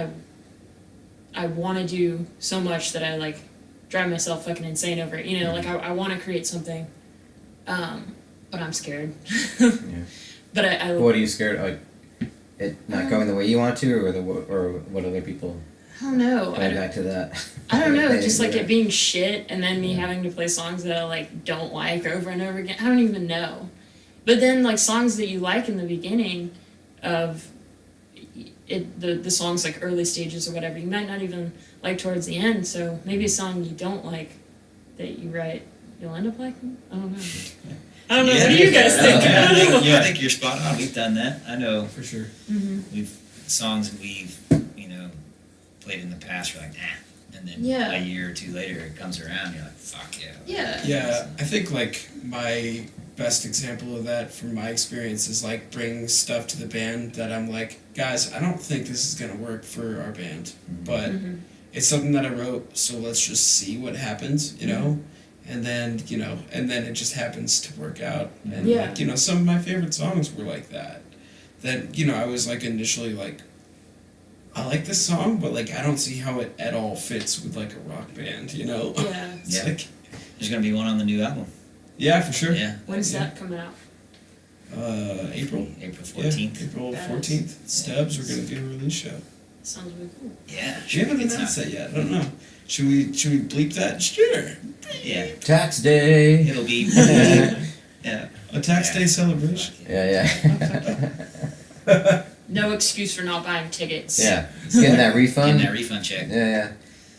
S3: I want to do so much that I, like, drive myself fucking insane over it, you know, like, I want to create something, but I'm scared.
S7: Yeah.
S3: But I
S7: what are you scared of? Like, it not going the way you want to, or what other people?
S3: I don't know.
S7: Going back to that.
S3: I don't know,
S7: Hey,
S3: just like
S7: yeah.
S3: it being shit and then me
S7: Yeah.
S3: having to play songs that I like don't like over and over again. I don't even know. But then like songs that you like in the beginning of it, the songs like early stages or whatever, you might not even like towards the end. So maybe a song you don't like that you write, you'll end up liking. I don't know. I don't know.
S4: Yeah,
S3: What do you guys think?
S4: I think you're spot on. We've done that. I know
S5: For sure.
S4: we've songs we've played in the past. We're like, nah, and then
S3: Yeah.
S4: a year or two later it comes around. You're like, fuck yeah.
S3: Yeah.
S6: Yeah, I think like my best example of that from my experience is like bringing stuff to the band that I'm like, guys, I don't think this is gonna work for our band, but
S3: Mhm.
S6: it's something that I wrote, so let's just see what happens, you know? And then, and then it just happens to work out. And
S3: Yeah.
S6: like, some of my favorite songs were like that. That, I was like initially like, I like this song, but like I don't see how it at all fits with like a rock band,
S3: Yeah.
S6: It's
S4: Yeah.
S6: like,
S4: There's gonna be one on the new album.
S6: yeah, for sure.
S4: Yeah,
S3: When's
S6: Yeah.
S3: that coming out?
S6: April.
S4: April
S6: Yeah,
S4: 14th.
S6: April
S3: Badass.
S6: 14th. Stubbs, we're gonna do a release show.
S3: Sounds really cool.
S4: Yeah,
S6: We haven't
S4: it's
S6: announced
S4: not-
S6: that yet. I don't know. Should we bleep that? Sure.
S4: Yeah,
S7: Tax day.
S4: it'll be. Yeah.
S6: A tax day celebration.
S7: Yeah,
S3: No excuse for not buying tickets.
S7: yeah. Getting that
S4: Getting
S7: refund.
S4: that refund check.
S7: Yeah.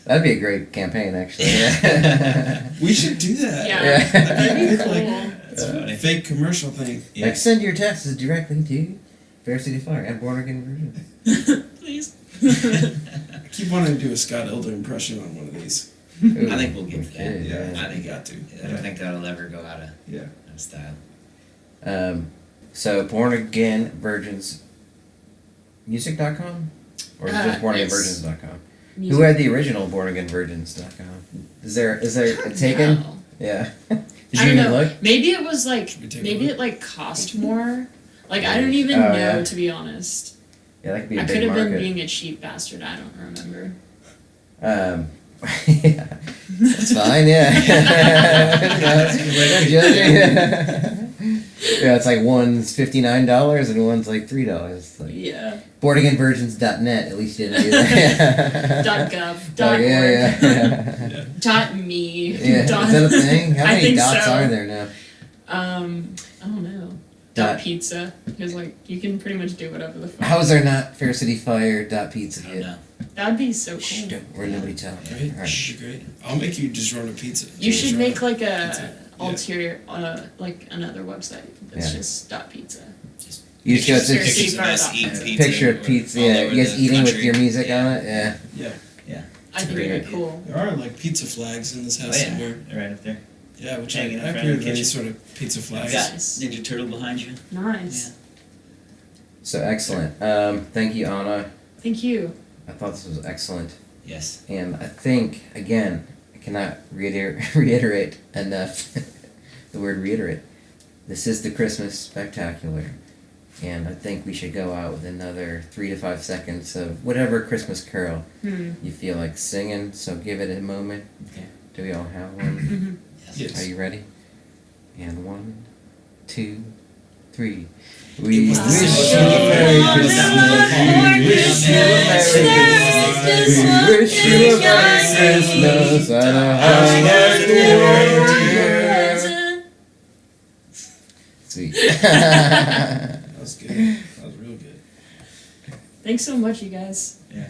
S7: That'd be a great campaign, actually. Yeah.
S6: We should do that.
S3: Yeah.
S7: Yeah.
S3: That'd be
S6: Like,
S3: cool.
S4: That's funny.
S6: Fake commercial thing.
S4: Yeah.
S7: Like, send your taxes directly to Fair City Fire and Born Again Virgin.
S3: Please.
S6: I keep wanting to do a Scott Elder impression on one of these.
S7: Ooh,
S4: I think we'll get to that.
S7: okay,
S6: Yeah.
S4: I think
S6: got to.
S4: I don't think that'll ever go out
S6: Yeah.
S4: of style.
S7: So Born Again Virgins music.com? Or is it just
S3: Yes.
S7: bornagainvirgins.com? Who had the original bornagainvirgins.com? Is there a taken?
S3: No.
S7: Yeah. Did you
S3: I don't
S7: even
S3: know.
S7: look?
S3: Maybe it was like
S6: Should we take a
S3: maybe
S6: look?
S3: it like cost more. Like I don't even
S7: Oh,
S3: know,
S7: yeah.
S3: to be honest.
S7: Yeah, that could be a
S3: I
S7: big
S3: could have
S7: market.
S3: been being a cheap bastard. I don't remember.
S7: Yeah, that's fine. Yeah, no judging. Yeah, it's like one's $59 and one's like $3. Like
S3: Yeah.
S7: BornAgainVirgins.net. At least you didn't do that.
S3: .gov. .org.
S7: Yeah.
S3: .me.
S7: Yeah.
S3: Dot-
S7: Is that a thing? How
S3: I
S7: many
S3: think
S7: dots
S3: so.
S7: are there now?
S3: I don't know.
S7: Dot-
S3: .pizza. Because like you can pretty much do whatever the fuck.
S7: How is there not FairCityFire.pizza
S4: I don't
S7: yet?
S4: know.
S3: That'd be so
S7: Shh,
S3: cool.
S7: don't, we're nobody telling.
S6: Right?
S7: All right.
S6: Shh, great. I'll make you just run a pizza.
S3: You should
S6: Just
S3: make
S6: run
S3: like a
S6: pizza.
S3: ulterior, like another website that's
S7: Yeah.
S3: just .pizza.
S7: You just go
S3: Pictures
S7: to
S3: of
S4: Pictures of us
S3: Fire
S4: eating
S3: Dot.
S4: pizza.
S7: picture of
S4: or
S7: pizza.
S4: all
S7: Yeah,
S4: over
S7: you guys
S4: the
S7: eating with
S4: country.
S7: your music
S4: Yeah.
S7: on it. Yeah.
S6: Yeah.
S3: I think
S4: great
S3: it'd be
S4: idea.
S3: cool.
S6: There are like pizza flags in this
S4: Oh
S6: house
S4: yeah,
S6: somewhere.
S4: they're right up there.
S6: Yeah, which
S4: Hanging in
S6: I
S4: front
S6: agree
S4: of the
S6: with any
S4: kitchen.
S6: sort of pizza
S4: I've
S6: flags.
S4: got
S3: Nice.
S4: Ninja Turtle behind you.
S3: Nice.
S7: So excellent. Thank you, Anna.
S3: Thank you.
S7: I thought this was excellent.
S4: Yes.
S7: And I think, again, I cannot reiterate enough the word reiterate. This is the Christmas Spectacular. And I think we should go out with another 3 to 5 seconds of whatever Christmas carol you feel like singing. So give it a moment.
S4: Okay.
S7: Do we all have one?
S6: Yes.
S7: Are you ready? And 1, 2, 3. We
S6: It
S7: wish
S6: was the
S7: you
S6: song.
S7: a Merry Christmas. We wish you a Merry Christmas and a Happy New Year. Sweet.
S6: That was good. That was real good.
S3: Thanks so much, you guys.
S4: Yeah.